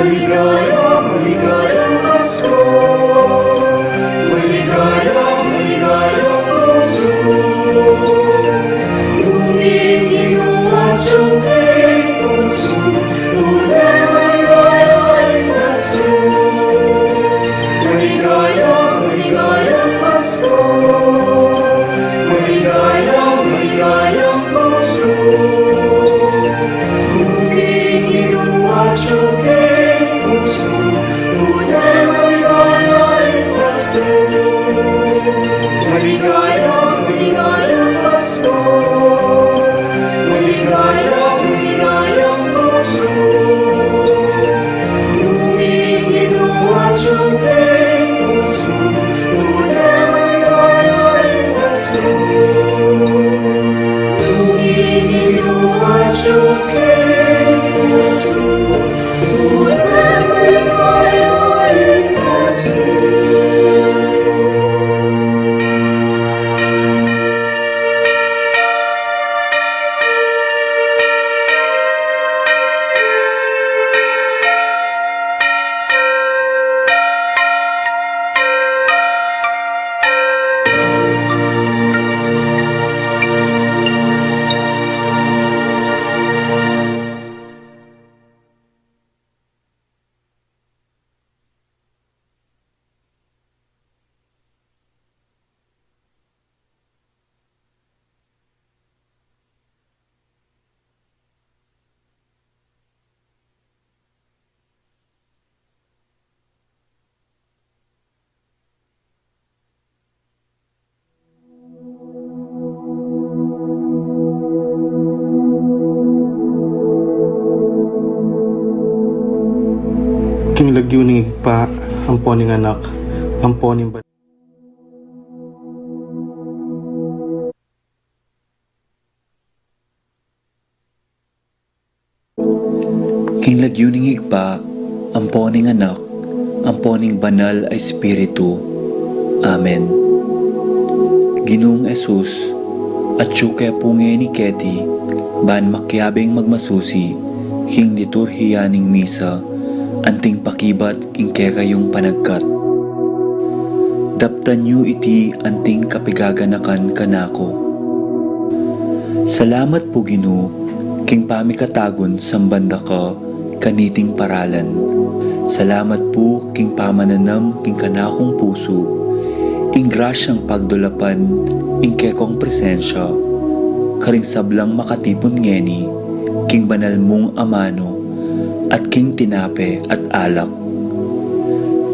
Maligayang, maligayang Pasko. Maligayang, maligayang puso. Lumilino at siyempre puso. Tunay maligayang Pasko. Maligayang, maligayang Pasko. Maligayang, maligayang puso. Lumilino at siyempre puso. Tunay maligayang Pasko. Maligayang, maligayang Pasko. Maligayang, maligayang puso. Lumilino at siyempre puso. Tunay maligayang Pasko. Lumilino at siyempre puso. Tunay maligayang Pasko. King lagyo ni pa, ampo ning anak, ampo ning King lagyuning higpa, amponing anak, amponing banal ay Espiritu. Amen. Ginoong Esus, at syuke punge ni Keti, ban makyabing magmasusi, king liturhiyaning misa, anting pakibat king kekayong panagkat. Daptan yu iti anting kapigaganakan kanako. Salamat po Ginoo, king pamikatagon sambanda ka, kaniting paralan. Salamat po king pamananam king kanakong puso, ing grasyang pagdulapan, ing kekong presensya, karing sablang makatipon ngeni, king banal mong amano, at king tinape at alak.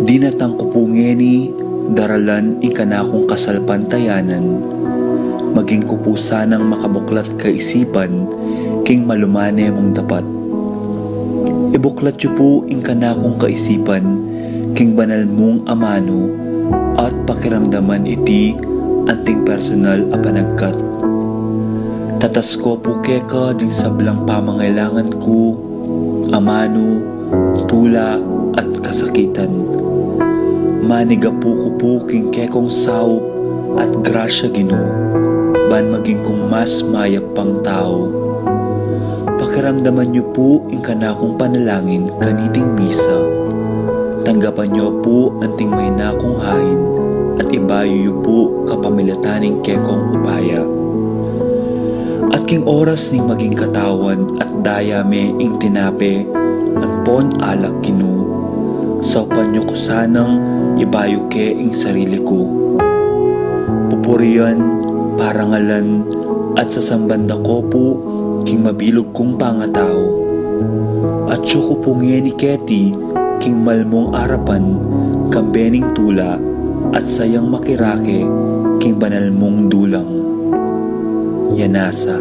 Di natang kupungeni, daralan ing kanakong kasalpantayanan, maging kupusanang makabuklat kaisipan, king malumane mong dapat. Ibuklat yu po ing kanakong kaisipan, king banal mong amano, at pakiramdaman iti anting personal a panagkat. Tatas ko po keka ding sablang pamangailangan ko, amano, tula at kasakitan. Maniga po ko po king kekong saup at grasya Ginoo, ban maging kong mas mayap pang tao. Pakiramdaman niyo po ing kanakong panalangin kaniting misa. Tanggapan niyo po anting may nakong hain at ibayo niyo po kapamilataning kekong upaya. At king oras ning maging katawan at dayame ing tinape, anpon alak Ginoo. Saupan niyo ko sanang ibayo ke ing sarili ko. Pupurian, parangalan, at sasambanda ko po king mabilog kong pangatao. At siyo ko pungi ni Keti, king malmong arapan, kambening tula, at sayang makirake, king banal mong dulang. Yanasa.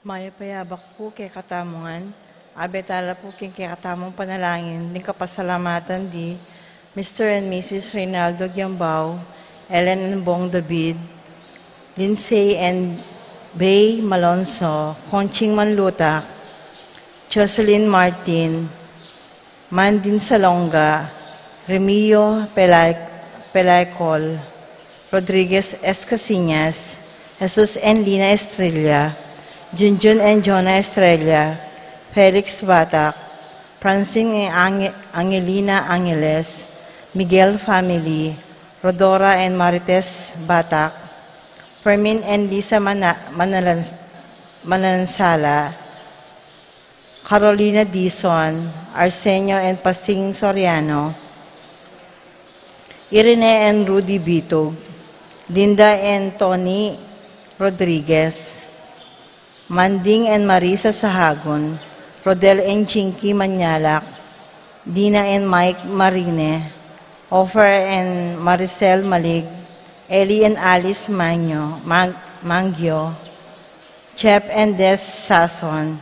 Maya payabak po kay katamungan, abetala po kay katamong panalangin, ng kapasalamatan di Mr. and Mrs. Reynaldo Giambao, Ellen and Bong David, Lindsay and Bay Malonzo, Conching Manlutak, Jocelyn Martin, Mandin Salonga, Remio Pelaycol, Rodriguez Escasinas, Jesus and Lina Estrella, Junjun and Jonah Estrella, Felix Batak, Francine and Angelina Angeles, Miguel Family, Rodora and Marites Batak, Fermin and Lisa Manansala, Carolina Dizon, Arsenio and Pasing Soriano, Irene and Rudy Bitog, Linda and Tony Rodriguez, Manding and Marisa Sahagon, Rodel and Chinky Manyalak, Dina and Mike Marine, Offer and Maricel Malig, Ellie and Alice Mangio, Chep and Des Sason,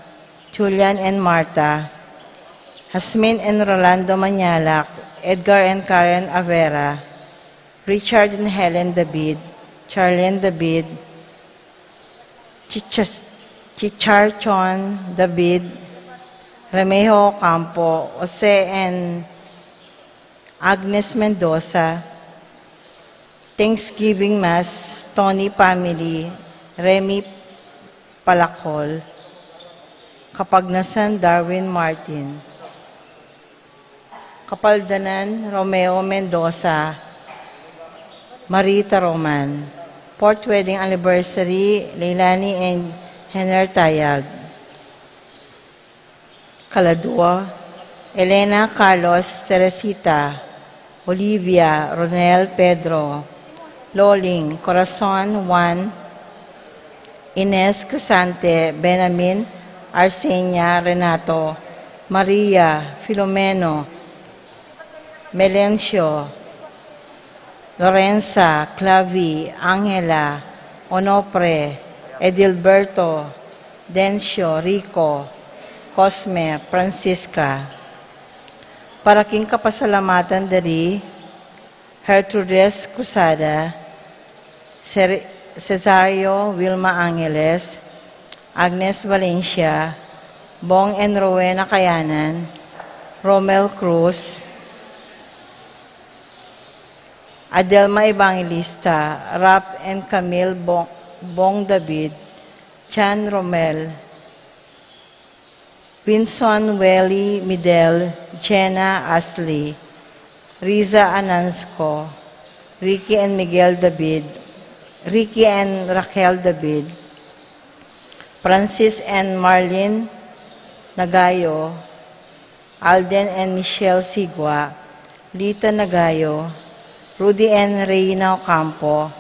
Julian and Marta, Hasmin and Rolando Manyalak, Edgar and Karen Avera, Richard and Helen David, Charlene David, Chicharchon David, Remejo Campo, Jose and Agnes Mendoza, Thanksgiving Mass, Tony Family, Remy Palacol, Kapagnasan Darwin Martin, Kapaldanan Romeo Mendoza, Marita Roman, Fourth Wedding Anniversary, Leilani and Henner Tayag, Caladua, Elena Carlos Teresita, Olivia Ronel Pedro, Loling Corazon Juan, Ines Casante, Benamin, Arsenia Renato, Maria Filomeno, Melencio, Lorenza, Clavi, Angela, Onopre, Edilberto, Dencio, Rico, Cosme, Francisca. Para king kapasalamatan dari Gertrudes Cusada, Cesario Wilma Angeles, Agnes Valencia, Bong and Rowena Kayanan, Romel Cruz, Adelma Evangelista, Rap and Camille Bong David, Chan Romel, Winson Welly Midel, Jenna Ashley, Riza Anansco, Ricky and Miguel David, Ricky and Raquel David, Francis and Marlene Nagayo, Alden and Michelle Sigua, Lita Nagayo, Rudy and Reina Ocampo,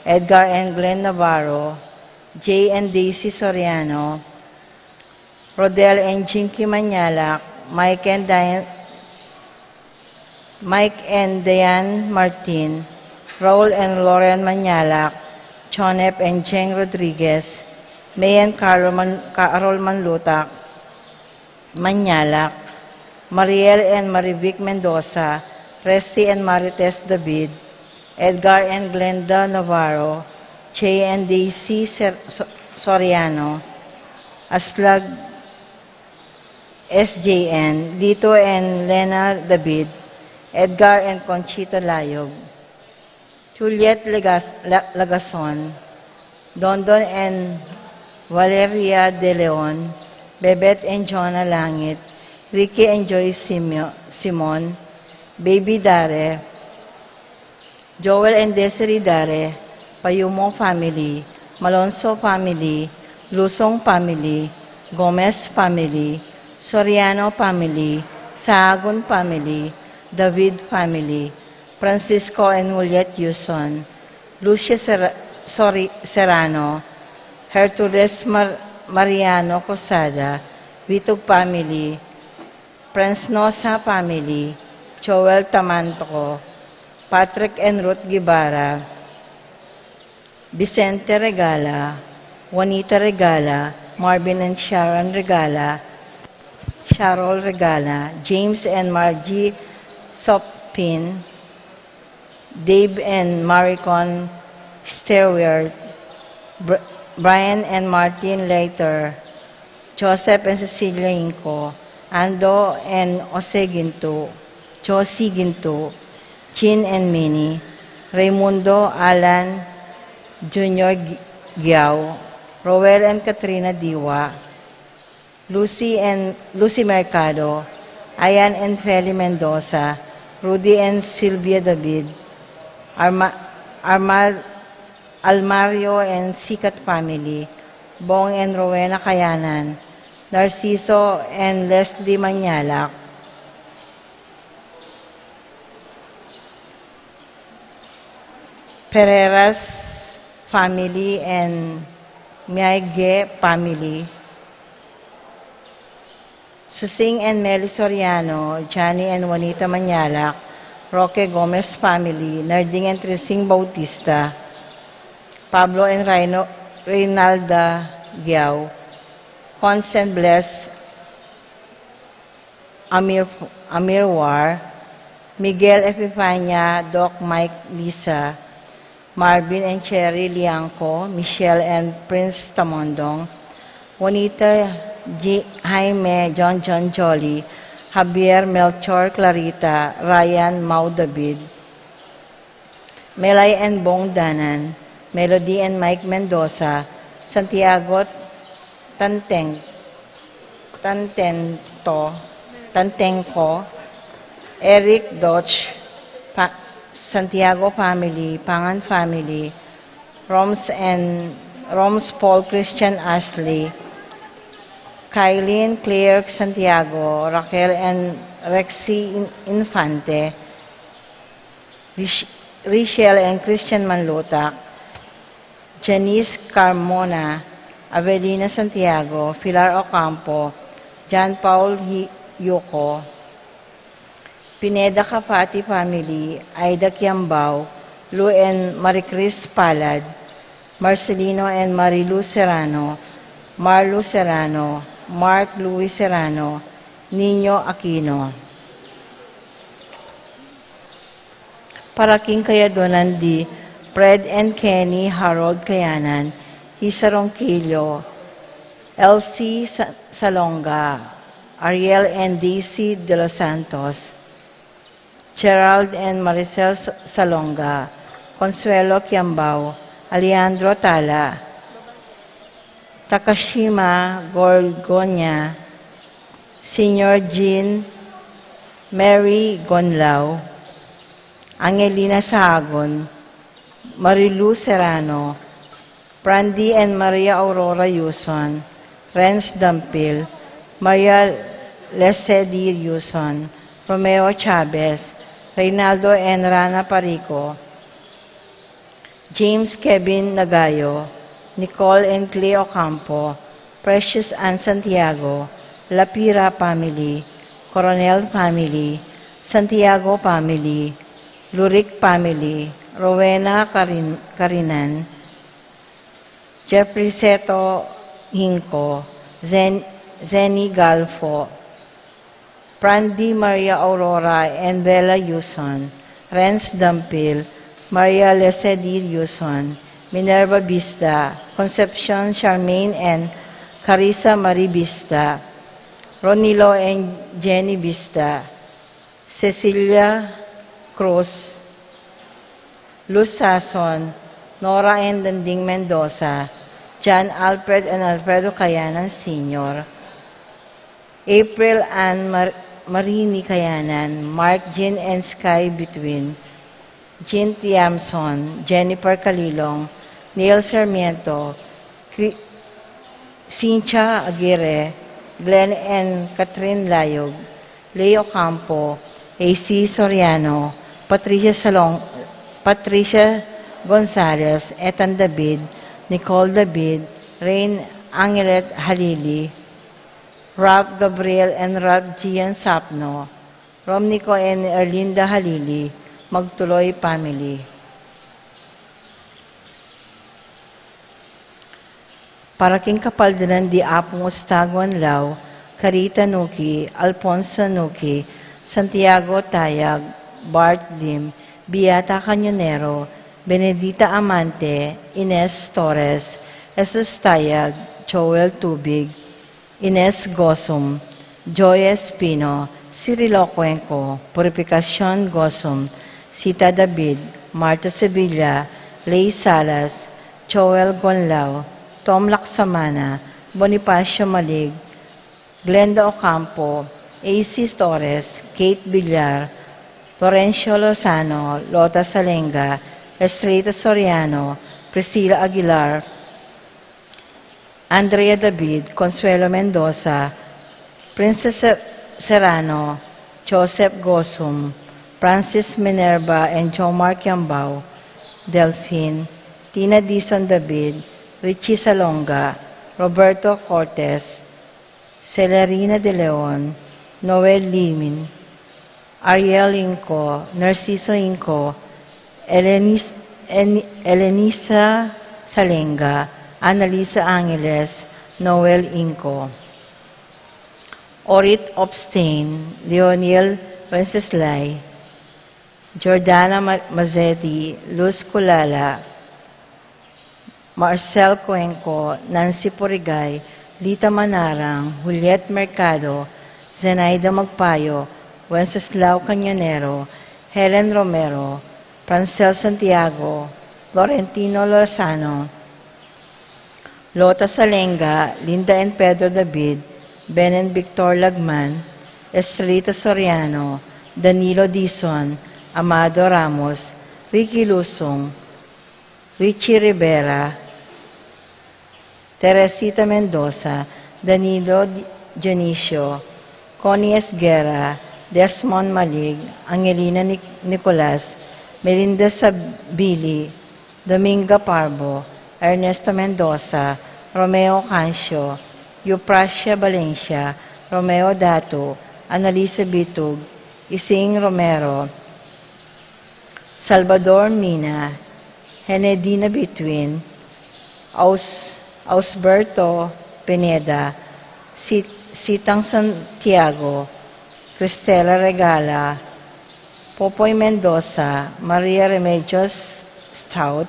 Edgar and Glenn Navarro, Jay and Daisy Soriano, Rodel and Jinky Manyalak, Mike and Diane Martin, Raul and Lauren Manyalak, Chonep and Jeng Rodriguez, May and Carol Manlutak, Manyalak, Mariel and Marivic Mendoza, Resty and Marites David, Edgar and Glenda Navarro, Che and Daisy Soriano, Aslag SJN, Lito and Lena David, Edgar and Conchita Layog, Juliet Lagason, Dondon and Valeria De Leon, Bebet and Jonah Langit, Ricky and Joyce Simon, Baby Dare, Joel and Desiree Dare, Payumo Family, Malonzo Family, Lusong Family, Gomez Family, Soriano Family, Sahagun Family, David Family, Francisco and Juliet Yuson, Lucia Serrano, Gertrudes Mariano Cosada, Vitog Family, Fransnosa Family, Joel Tamantoco, Patrick and Ruth Guevara, Vicente Regala, Juanita Regala, Marvin and Sharon Regala, Sharol Regala, James and Margie Sopin, Dave and Maricon Stewart, Brian and Martin Later, Joseph and Cecilia Inco, Ando and Jose Ginto, Josie Ginto, Chin and Minnie, Raimundo Alan Jr. Giao, Roel and Katrina Diwa, Lucy Mercado, Ayan and Feli Mendoza, Rudy and Sylvia David, Almario and Sikat family, Bong and Rowena Kayanan, Narciso and Leslie Manyalak, Pereira's family and Miaige family, Susing and Meli Soriano, Johnny and Juanita Manyalak, Roque Gomez family, Narding and Trising Bautista, Pablo and Reynalda Giao, Cons and Bless Amir War, Miguel Epifania, Doc Mike Lisa, Marvin and Cherry Liangco, Michelle and Prince Tamondong, Juanita Jaime, John Jolly, Javier Melchor Clarita, Ryan Mau David, Melay and Bong Danan, Melody and Mike Mendoza, Santiago Tantengco, Eric Dodge, Santiago family, Pangan family, Roms Paul Christian Ashley, Kylene Claire Santiago, Raquel and Rexy Infante, Richelle and Christian Manlutak, Janice Carmona, Avelina Santiago, Pilar Ocampo, John Paul Yuko, Pineda Kapati family, Aida Kiambao, Lou and Maricris Palad, Marcelino and Marilu Serrano, Marlu Serrano, Mark Louis Serrano, Nino Aquino. Para King Kayadonan di Fred and Kenny Harold Kayanan, Hisa Ronquillo, Elsie Salonga, Ariel and Daisy de los Santos, Gerald and Maricel Salonga, Consuelo Kiambao, Alejandro Tala, Takashima Gorgonya, Senior Jean Mary Gonlao, Angelina Sahagon, Marilu Serrano, Brandy and Maria Aurora Yuson, Renz Dampil, Maria Lesedir Yuson, Romeo Chavez, Reynaldo and Rana Parico, James Kevin Nagayo, Nicole and Cleo Campo, Precious Ann Santiago, Lapira family, Coronel family, Santiago family, Lurik family, Rowena Carinan, Jeffrey Seto Hinco, Zenny Galfo, Brandy Maria Aurora and Bella Yuson, Renz Dampil, Maria Lesedir Yuson, Minerva Vista, Concepcion Charmaine and Carissa Marie Vista, Ronilo and Jenny Vista, Cecilia Cruz, Luz Sason, Nora and Danding Mendoza, John Alfred and Alfredo Kayanan Sr., April Ann Marini Kayanan, Mark Jean and Sky Between, Jean Tiamson, Jennifer Calilong, Neil Sarmiento, Cynthia Aguirre, Glenn and Catherine Layog, Leo Campo, AC Soriano, Patricia Gonzalez, Ethan David, Nicole David, Rain Angelet Halili, Rob Gabriel and Rob Gian Sapno, Romnico and Erlinda Halili, Magtuloy family. Para king kapaldanan di apong Ustaguan Lao, Carita Nuki, Alfonso Nuki, Santiago Tayag, Bart Lim, Beata Canyonero, Benedita Amante, Ines Torres, Jesus Tayag, Joel Tubig, Ines Gosum, Joy Espino, Cirilo Cuenco, Purificacion Gosum, Sita David, Marta Sevilla, Lay Salas, Joel Gonlao, Tom Laksamana, Bonifacio Malig, Glenda Ocampo, AC Torres, Kate Villar, Florencio Lozano, Lota Salenga, Estrella Soriano, Priscilla Aguilar, Andrea David, Consuelo Mendoza, Princess Serrano, Joseph Gosum, Francis Minerva and Jomar Kiambao, Delphine, Tina Dizon David, Richie Salonga, Roberto Cortez, Celerina De Leon, Noel Limin, Ariel Inco, Narciso Inco, Elenisa Salenga, Annalisa Angeles, Noel Inco, Orit Obstain, Leoniel Wenceslay, Jordana Mazzetti, Luz Culala, Marcel Cuenco, Nancy Porigay, Lita Manarang, Juliet Mercado, Zenaida Magpayo, Wenceslao Cañonero, Helen Romero, Francel Santiago, Florentino Lozano, Lota Salenga, Linda and Pedro David, Ben and Victor Lagman, Estrelita Soriano, Danilo Dizon, Amado Ramos, Ricky Lusong, Richie Rivera, Teresita Mendoza, Danilo Dionisio, Connie Esguerra, Desmond Malig, Angelina Nicolas, Melinda Sabili, Dominga Parbo, Ernesto Mendoza, Romeo Cancio, Eupracia Valencia, Romeo Dato, Annalisa Bitug, Ising Romero, Salvador Mina, Henedina Bitwin, Ausberto Pineda, Sitang Santiago, Cristela Regala, Popoy Mendoza, Maria Remedios Stout,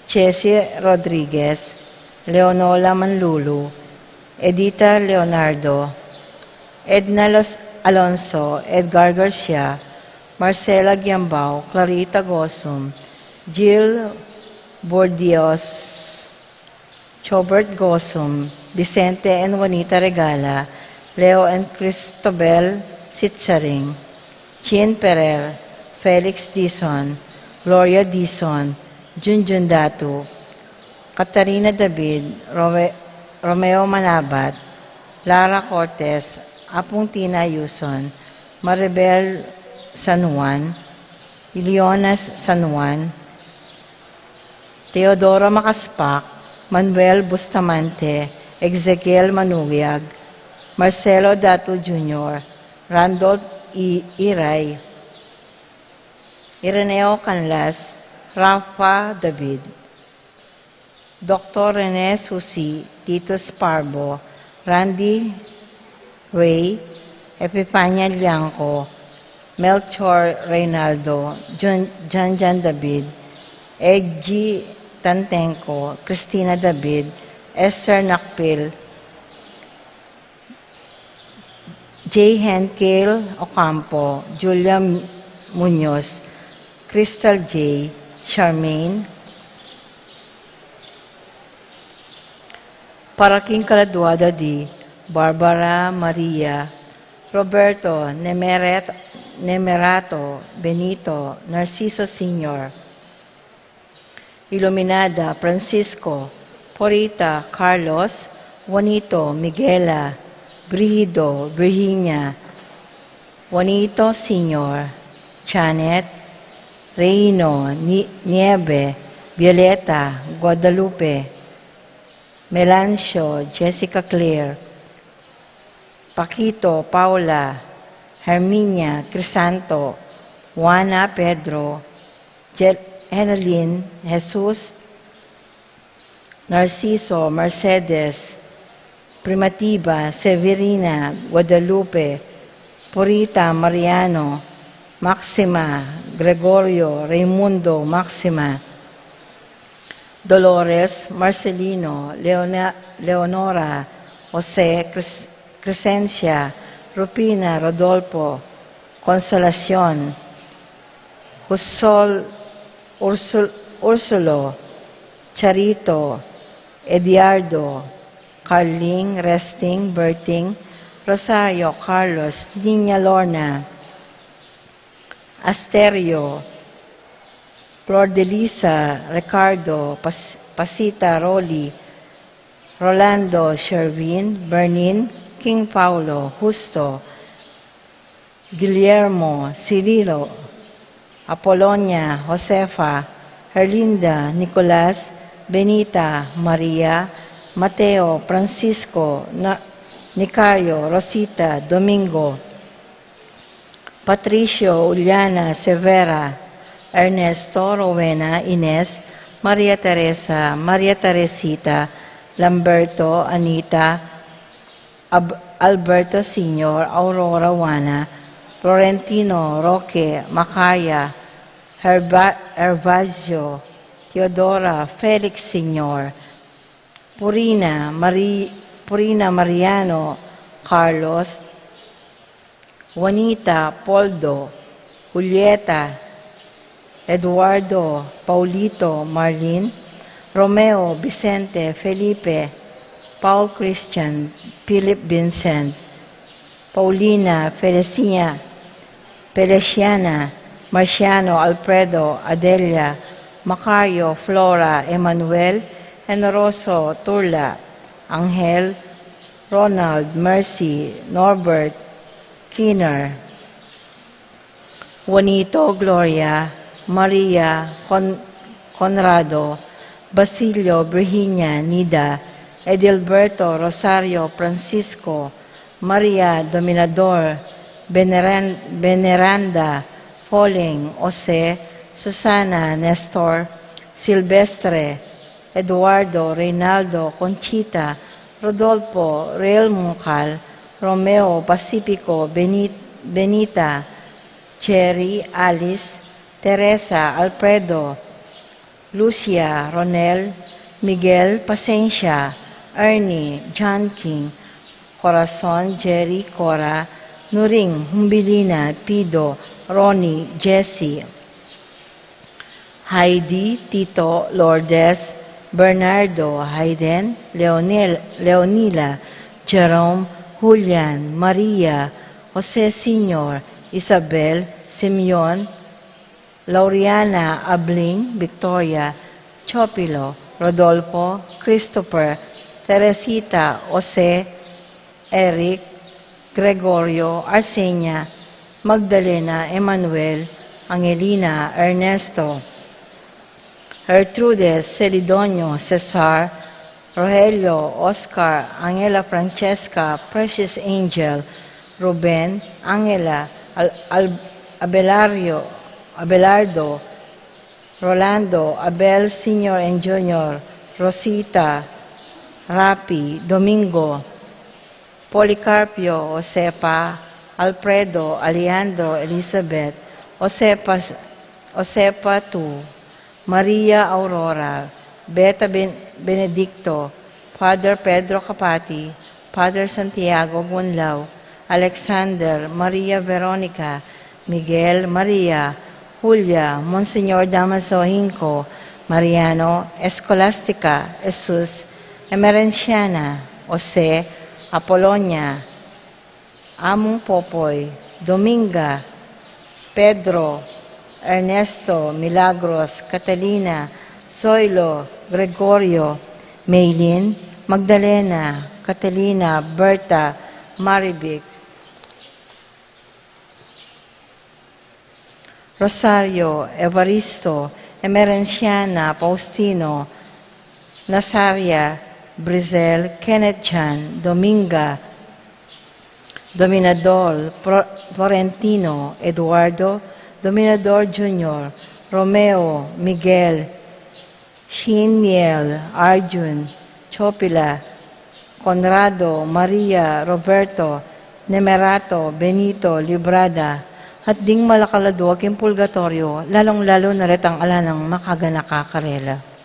Jessie Rodriguez, Leonola Manlulu, Edita Leonardo, Edna Alonso, Edgar Garcia, Marcela Giambao, Clarita Gosum, Jill Bordios, Chobert Gosum, Vicente and Juanita Regala, Leo and Cristobel Sitsaring, Chin Perer, Felix Dizon, Gloria Dizon, Junjun Datu, Katarina David, Romeo Manabat, Lara Cortez, Apong Tina Yuson, Maribel San Juan, Ilionas San Juan, Teodoro Makaspak, Manuel Bustamante, Ezekiel Manugiag, Marcelo Dato Jr., Randolph Iray, Ireneo Canlas, Rafa David, Dr. Rene Susi, Titus Parbo, Randy Ray, Epifania Liangco, Melchor Reynaldo, Jan David, Eggy Tantenko, Christina David, Esther Nakpil, J. Henkel Ocampo, Julia Munoz, Crystal J., Charmaine, Paraking Kaladuada D., Barbara Maria, Roberto Nemerato, Benito, Narciso Sr., Iluminada, Francisco, Porita, Carlos, Juanito, Miguela, Brigido, Virginia, Juanito Sr., Janet, Reino, Nieve, Violeta, Guadalupe, Melancio, Jessica Claire, Paquito, Paula, Herminia, Crisanto, Juana, Pedro, Henalyn, Jesus, Narciso, Mercedes, Primitiva, Severina, Guadalupe, Purita, Mariano, Maxima, Gregorio, Raimundo, Maxima, Dolores, Marcelino, Leonora, Jose, Crescencia, Rupina, Rodolfo, Consolacion, Ursulo, Charito, Ediardo, Carling, Resting, Berting, Rosario, Carlos, Niña Lorna, Asterio, Flor de Lisa, Ricardo, Pasita, Rolly, Rolando, Sherwin, Bernin, King Paulo, Justo, Guillermo, Cirilo, Apolonia, Josefa, Herlinda, Nicolas, Benita, Maria, Mateo, Francisco, Nicario, Rosita, Domingo, Patricio, Uliana, Severa, Ernesto, Rowena, Ines, Maria Teresa, Maria Teresita, Lamberto, Anita, Alberto Sr., Aurora Juana, Florentino, Roque, Macaya, Hervasio, Teodora, Felix Sr., Purina, Mariano, Carlos, Juanita, Poldo, Julieta, Eduardo, Paulito, Marlene, Romeo, Vicente, Felipe, Paul Christian, Philip Vincent, Paulina, Feliciana, Marciano, Alfredo, Adelia, Macario, Flora, Emmanuel, Generoso, Turla, Angel, Ronald, Mercy, Norbert, Keener, Juanito, Gloria, Maria, Conrado, Basilio, Virginia, Nida, Edilberto, Rosario, Francisco, Maria, Dominador, Veneranda, Pauling, Jose, Susana, Nestor, Silvestre, Eduardo, Reynaldo, Conchita, Rodolfo, Real Mucal, Romeo, Pacifico, Benita, Cherry, Alice, Teresa, Alfredo, Lucia, Ronel, Miguel, Pasencia, Ernie, John King, Corazon, Jerry, Cora, Nuring, Humbilina, Pido, Ronnie, Jessie, Heidi, Tito, Lourdes, Bernardo, Hayden, Leonila, Jerome, Julian, Maria, Jose Sr., Isabel, Simeon, Lauriana, Abling, Victoria, Chopilo, Rodolfo, Christopher, Teresita, Jose, Eric, Gregorio, Arsenia, Magdalena, Emmanuel, Angelina, Ernesto, Gertrudes, Celidonio, Cesar, Rogelio, Oscar, Angela Francesca, Precious Angel, Ruben, Angela, Abelardo, Rolando, Abel Sr. and Jr., Rosita, Rapi, Domingo, Policarpio, Josepa, Alfredo, Alejandro, Elizabeth, Josepa II, Maria Aurora, Beta Benedicto, Father Pedro Capati, Father Santiago Bunlao, Alexander, Maria Veronica, Miguel, Maria, Julia, Monsignor Damaso Hinco, Mariano, Escolastica, Jesus, Emerenciana, Jose, Apolonia, Among Popoy, Dominga, Pedro, Ernesto, Milagros, Catalina, Zoilo, Gregorio, Maylin, Magdalena, Catalina, Berta, Marivic, Rosario, Evaristo, Emerenciana, Faustino, Nazaria, Brizel, Kenneth Chan, Dominga, Dominador, Florentino, Eduardo, Dominador Jr., Romeo, Miguel, Shin Miel, Arjun, Chopila, Conrado, Maria, Roberto, Nemerato, Benito, Librada, at ding malakalado aking pulgatorio, lalong-lalo na ret ang ala ng makaganakakarela.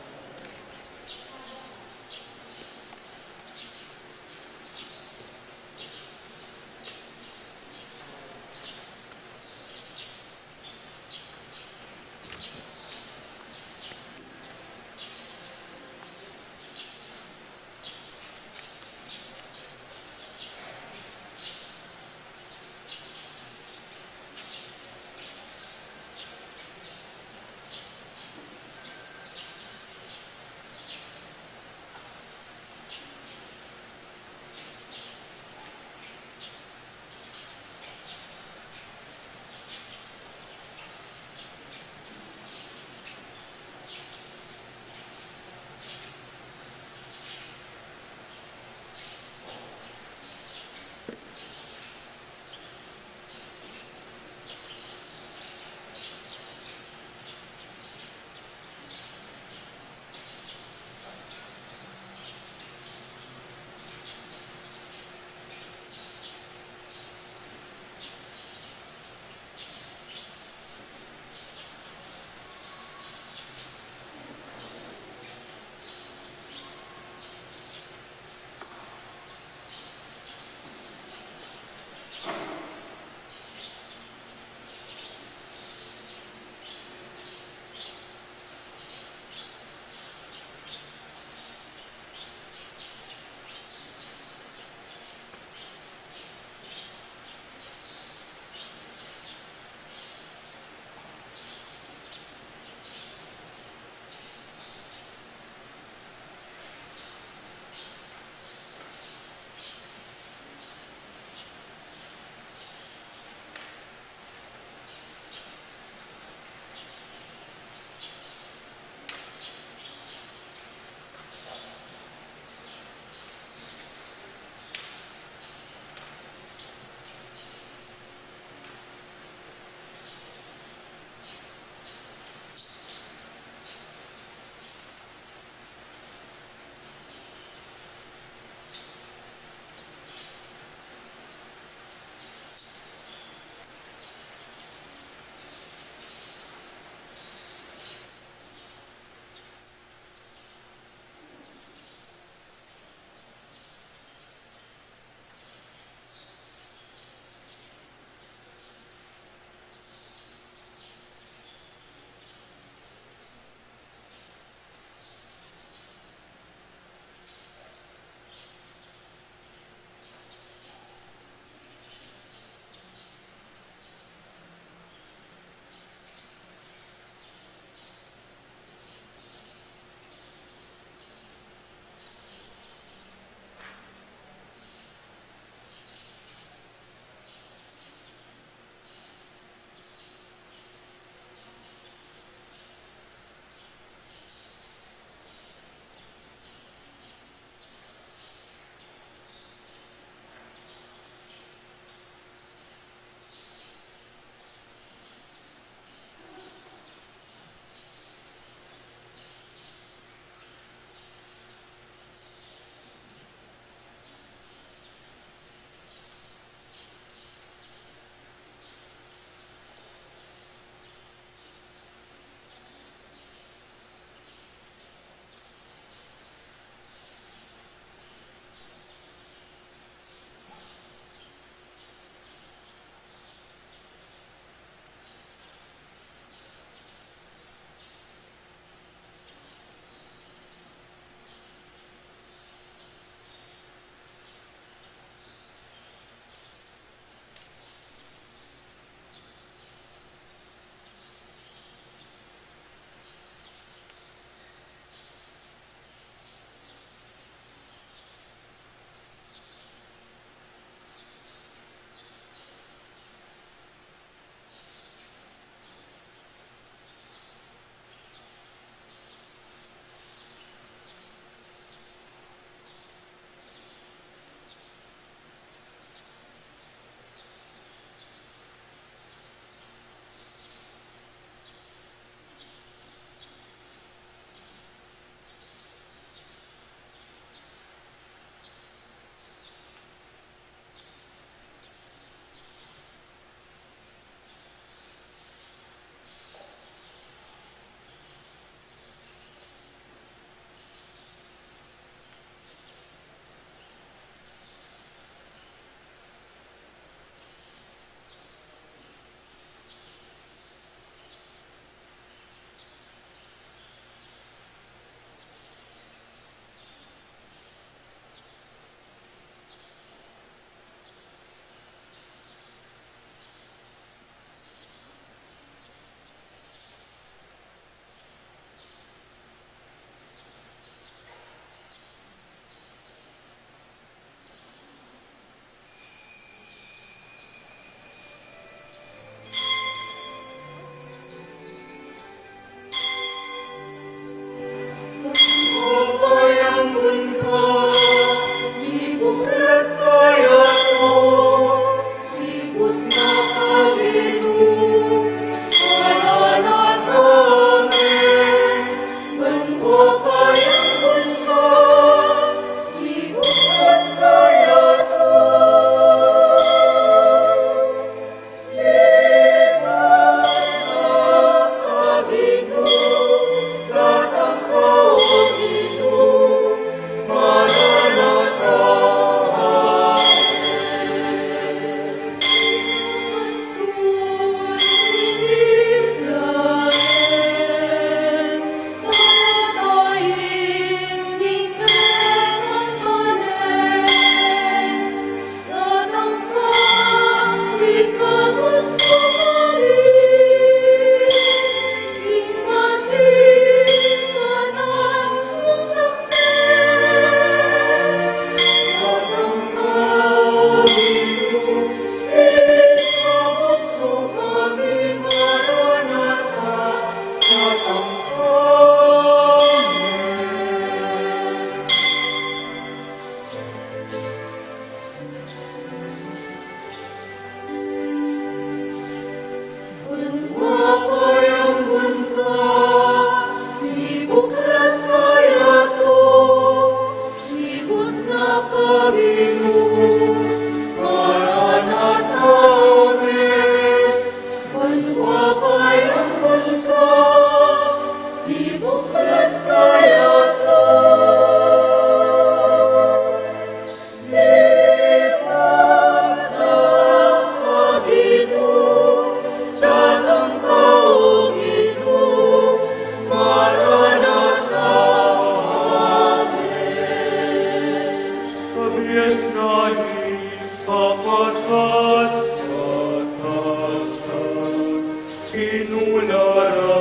kinulara,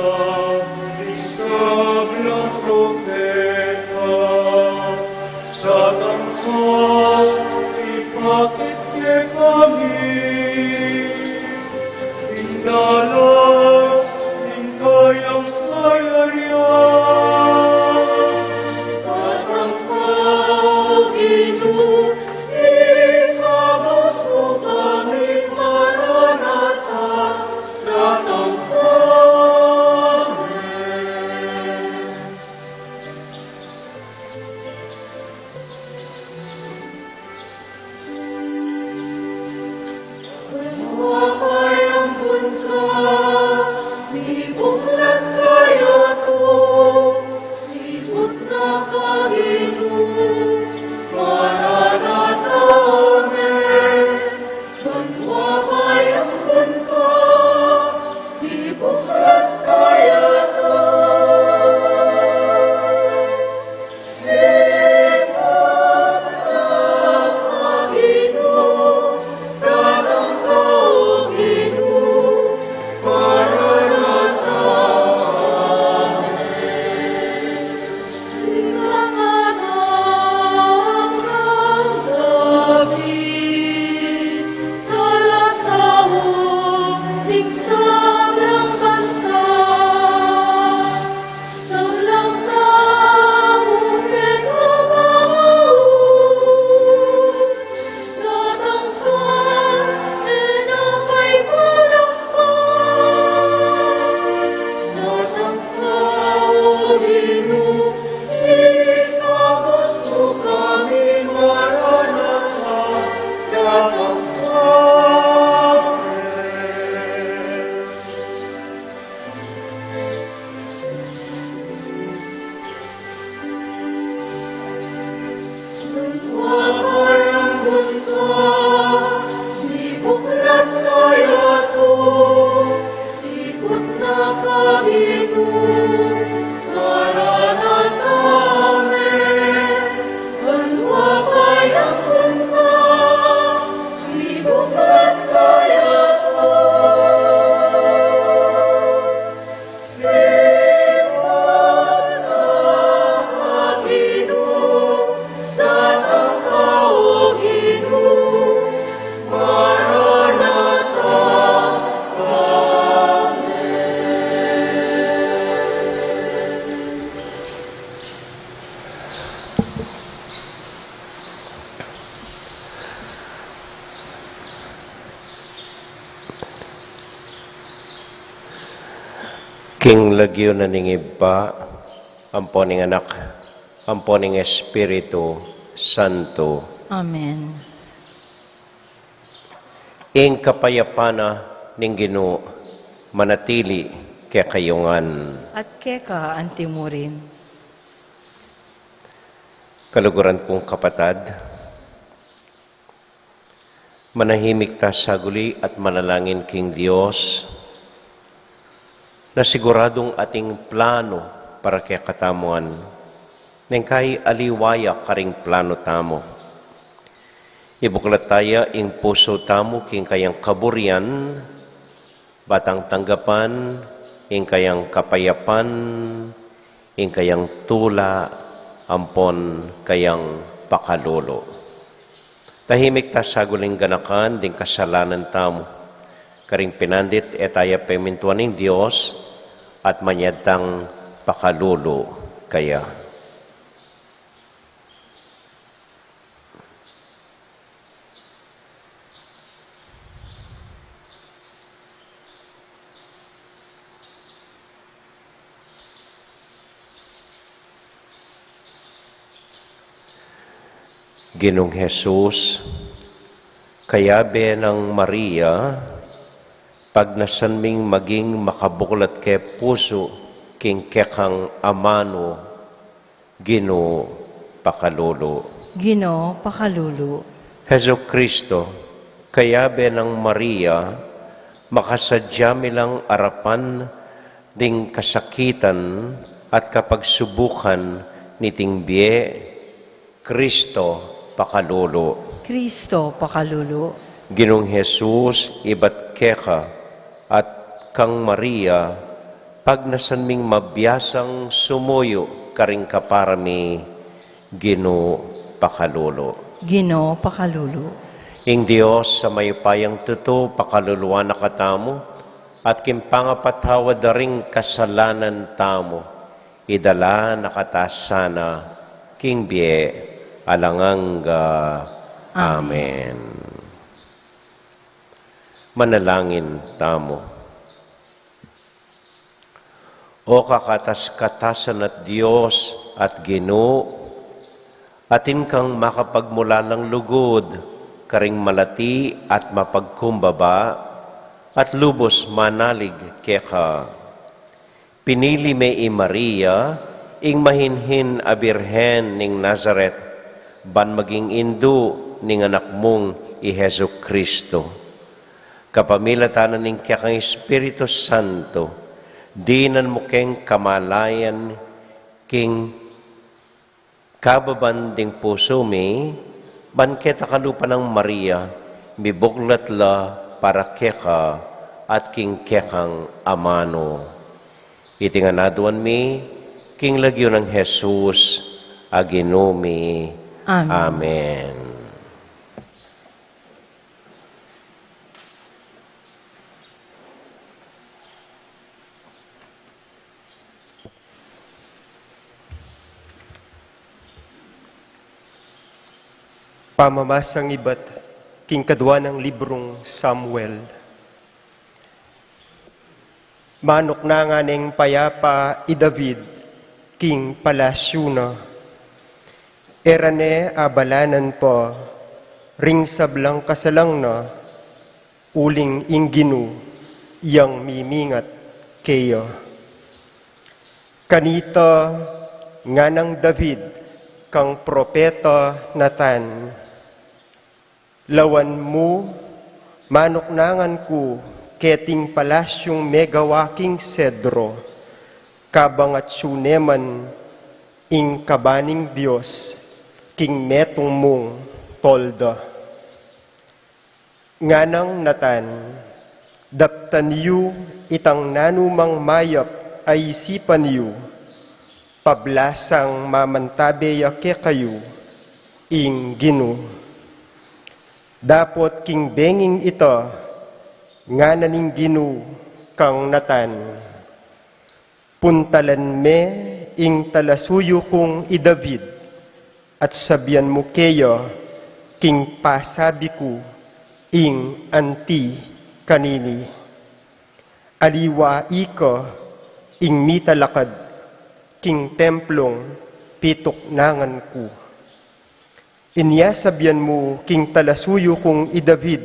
isab ng propeta, datang ka, ipakit niya kami, indala, hingkayang kayariyan. Datang ka, Ginoo, ikabos mo kami, Maranatha, datang ka. Mapay ang bunga, mibuklat kaya to, sipot na kagino, Maranatha, amen. Mapay ang bunga, mibuklat kaya to, sipot na kagino, datang ka, Ginoo, Maranatha, amen. Pinanganak ng David, talasahon, tingsang ng bansa, salang namong pinabaus, datang ka, enapay palakpak, datang ka, O Ginoo, ikabos mo kami, Maranatha, datang ka, amen. Mapay ang bunga, ibuklat kaya to, sipot na kagino, Maranatha, amen. Mapay ang bunga, ibuklat kaya to, sipot na kagino, datang ka, O Ginoo, Maranatha, King lagyo na ningib pa, amponing anak, amponing Espiritu Santo. Amen. Ing kapayapana ning Ginoo manatili kay kayungan. At keka antimurin. Kaluguran kong kapatad, manahimik ta sa guli at manalangin king Dios na siguradong ating plano para kay katamuan nang kay aliwaya karing plano tamo. Ibuklat tayo ing puso tamo king kayang kaburian, batang tanggapan, ing kayang kapayapan, ing kayang tula, ampon kayang pakalolo. Tahimik ta sa guling ganakan ding kasalanan tamo. Karing pinandit etaya pemintuan ng Diyos at manyadtang pakalolo kaya. Ginong Jesus, kayabe ng Maria, pag nasanming maging makabuklat kay puso, king kekang amano, Ginoo pakalolo. Ginoo pakalulu. Heso Kristo, kayabe ng Maria, makasadya milang arapan ding kasakitan at kapagsubukan niting biye, Kristo pakalolo. Kristo pakalulu. Ginong Jesus, ibat keka at kang Maria, pag nasanming mabiyasang sumuyo karing kaparami, Ginoo pakalolo. Ginoo pakalulu. Ing Dios sa mayupayang tuto pakaluluwa na katamo, at kimpangapatawa daring kasalanan tamo, idala nakatasana, king bie, alanganga. Amen. Manalangin tamo. O kakatas-katasan at Diyos at Ginoo, atin kang makapagmulalang lugod, karing malati at mapagkumbaba, at lubos manalig keka. Pinili may Maria, ing mahinhin a Birhen ning Nazaret, ban maging indo ning anak mong i Hesu Kristo. Kapamilatanan ning kekang Espiritu Santo, dinan mo keng kamalayan, king kababanding puso mi, banketa kalupa ng Maria, mibuklat la para keka at king kekang amano. Itinganaduan mi, king lagyo ng Jesus, aginumi. Amen. Amen. Pamamasang iba't king kadwa ng librong Samuel. Manok na nga ning payapa i David, king palasyo na. Erane abalanan po, ring sablang kasalang na, uling ingginu, yang mimingat kayo. Kanita nga ng David, kang propeta Nathan, lawan mo, manoknangan ko, keting palasyong megawaking sedro, kabangat suneman, ing kabaning Diyos, king metong mong tolda. Nganang Nathan, daptan yu, itang nanumang mayap ay isipan yu, pablasang mamantabe yake kayo, ing Ginu. Dapot king benging ito, nga naning Ginu kang Natan. Puntalan me, ing talasuyo kong i David, at sabihan mo kayo, king pasabi ko, ing anti kanini. Aliwa iko, ing mitalakad, king templong pitok nangan ko. Inya sabihan mo, king talasuyo kong i David,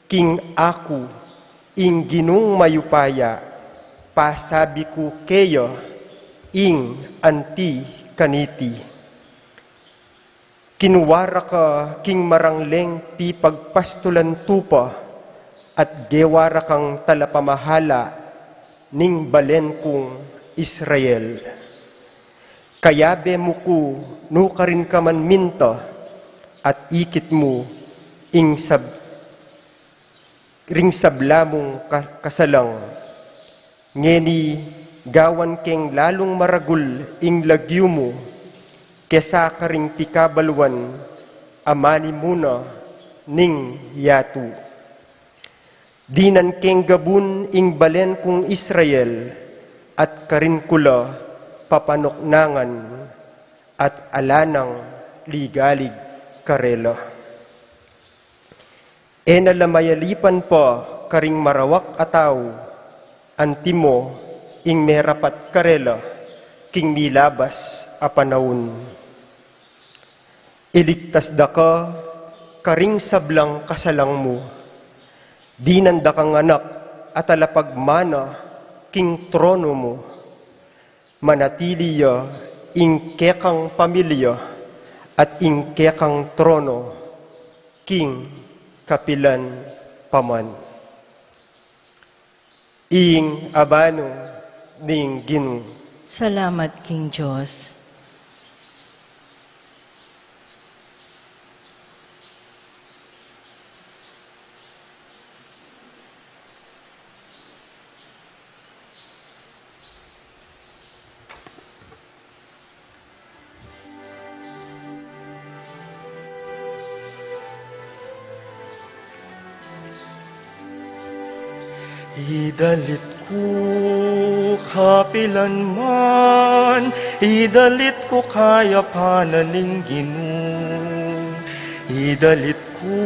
king ako, ing ginung mayupaya, pasabi ko kayo, ing anti kaniti. Kinuwara ka, king marangleng pipagpastulan tupa, at gewara kang talapamahala, ning balen kong Israel. Kayabe mo ko, nukarin ka man minta, at ikit mo, ring sablamong kasalang. Ngeni, gawan keng lalong maragul, ing lagyo mo, kesa karing pikabalwan, amani muna, ning yatu. Dinan keng gabun, ing balen kong Israel, at karin kula, papanoknangan at alanang ligalig karela. E nalamayalipan po karing marawak ataw, antimo ing merapat karela, king milabas a panahon. Iligtas da ka, karing sablang kasalang mo, dinanda kang anak at alapagmana, king trono mo, manatiliya ing kekang pamilya at ing kekang trono, king kapilan paman. Ing abano ning Ginoo. Salamat, King Diyos. Idalit ko kapilanman, idalit ko kayapanan Ginoo. Idalit ko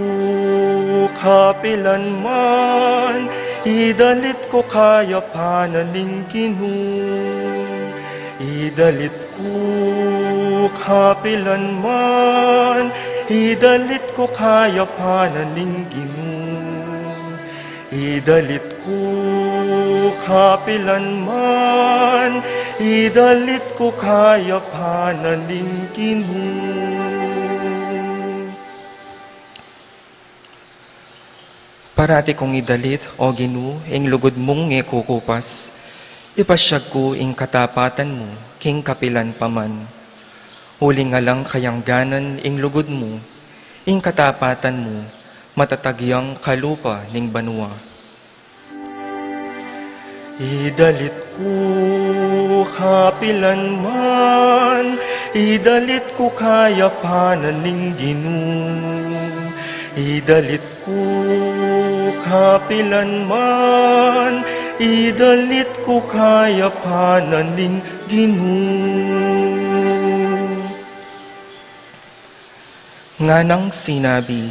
kapilanman, idalit ko kayapanan Ginoo. Idalit ko kapilanman, idalit ko kayapanan Ginoo. Idalit ko kapilanman, idalit ko kayapanan Ginoo. Parati kong idalit, O Ginoo, ing lugod mong kukupas. Ipasyag ko ing katapatan mo, king kapilan paman. Huli nga lang kayangganan ing lugod mo, ing katapatan mo, matatagyang kalupa ning banwa. Idalit ko kapilanman, idalit ko kayapanan ning Ginoo. Idalit ko kapilanman, idalit ko kayapanan ning Ginoo. Nganang sinabi,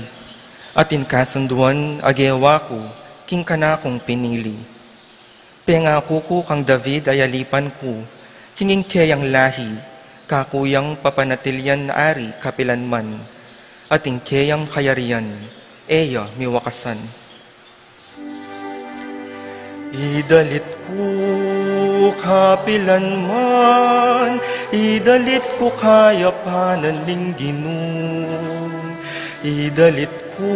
atin kasunduan agewa ko, king kanakong pinili. Pengako ko kang David ay alipan ko, kinging kayang lahi, kakuyang papanatilyan na ari kapilanman, ating kayang kayarian, eya miwakasan. Idalit ko kapilanman, idalit ko kayapanan ning Ginoo. Idalit ko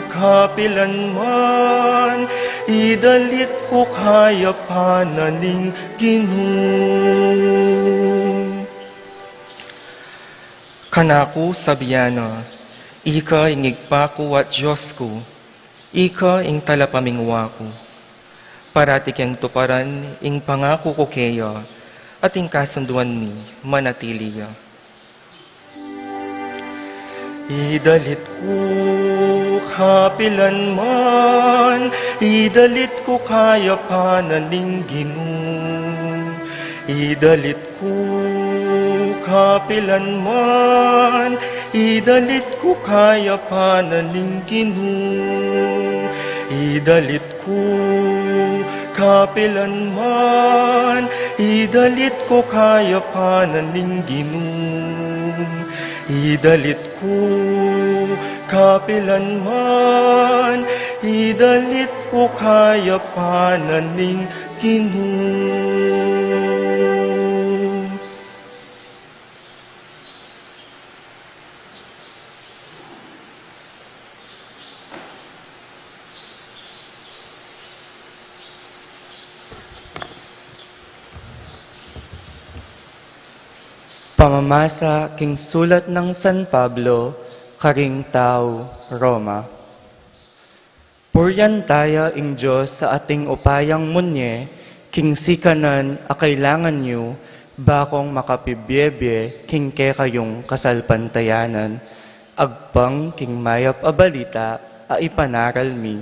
kapilanman, idalit ko kayapanan ning Ginoo. Kanako sabiyana, ika ingigpa ko at Diyos ko, ika ing talapamingwa ko. Parati kang tuparan ing pangako ko keya, at ing kasunduan mi manatiliya. Idalit ko kapilanman, idalit ko kayapanan ning Ginoo. Idalit ko kapilanman, idalit ko kayapanan ning Ginoo. Idalit ko kapilanman, idalit ko kayapanan ning Ginoo. Idalit ko kapilanman, idalit ko kayapanan ning Ginoo. Pamamasa king sulat ng San Pablo, karing tao, Roma. Puryan taya ing Diyos sa ating upayang munye, king sikanan a kailangan nyo, bakong makapibyebye king ke kayong kasalpantayanan, agpang king mayap a balita a ipanaral mi,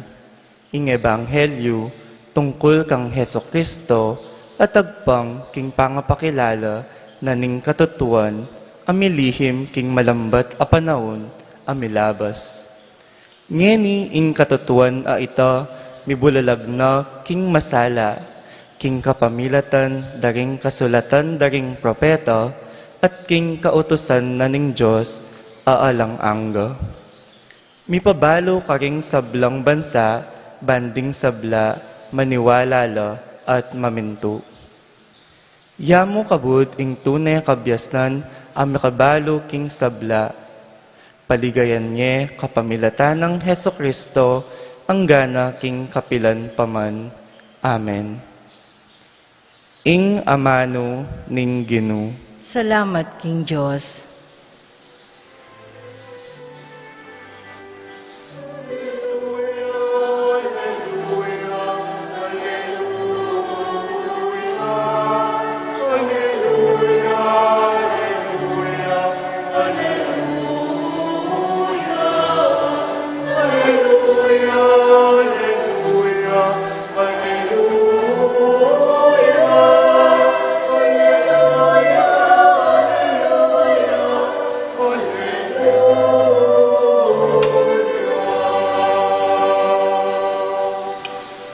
ing ebanghelyo tungkol kang Heso Kristo, at agpang king pangapakilala na ning katutuan, amilihim king malambat a panahon, amilabas. Ngeni ing katutuan a ita, mibulalag na king masala, king kapamilatan, daring kasulatan, daring propeta, at king kautusan na ning Diyos, aalang angga. Mipabalo karing sablang bansa, banding sabla, maniwala la, at maminto. Yamo kabud ing tunay kabyasnan ang makabalo king sabla. Paligayan niya kapamilatan ng Heso Kristo ang gana king kapilan paman. Amen. Ing amano ning Ginoo. Salamat, King Diyos.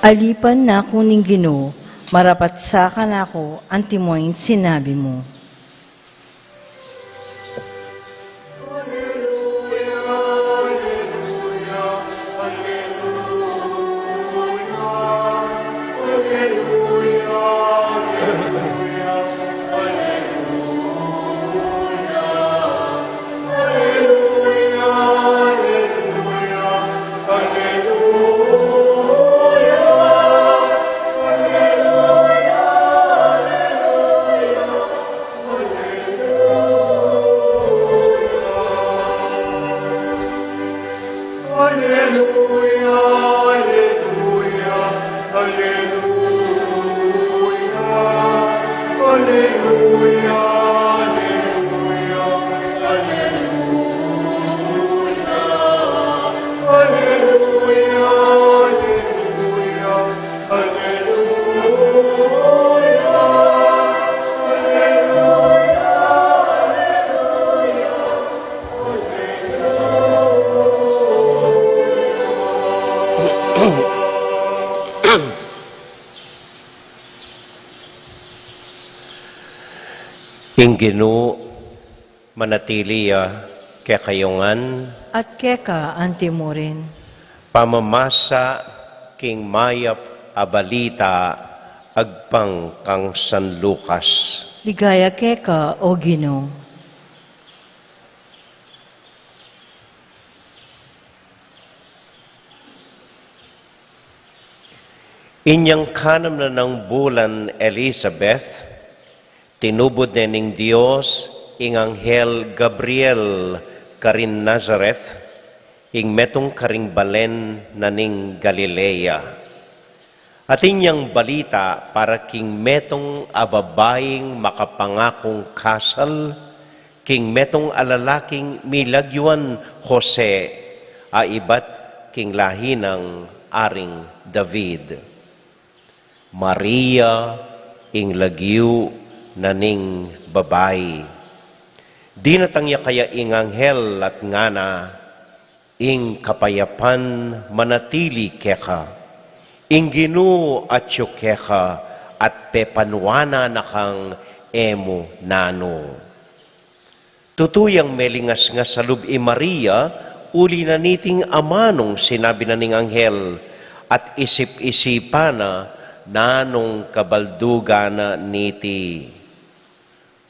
Alipan na ko ning Ginoo, marapat sa kanako, antimoin sinabi mo. Ing Ginoo manatiliya kekayungan At keka antimorin. pamamasa king mayap abalita agpang kang San Lucas. Ligaya keka, O Ginoo. Inyang kanam na ng bulan Elizabeth, tinubod na ning Diyos ing Anghel Gabriel karin Nazareth, ing metong karing balen na ning Galilea. At inyang balita para king metong ababaing makapangakong kasal, king metong alalaking milagyuan Jose, aibat king lahi ng aring David. Maria ing lagyu na ning babae. Di natangya kaya ing anghel at ngana, ing kapayapan manatili keka, ing Ginoo at keka, at pepanwana na kang emo nano. Tutuyang melingas nga sa lub Maria, uli na niting amanong sinabi na ning anghel, at isip-isipa na nanong kabalduga na niti.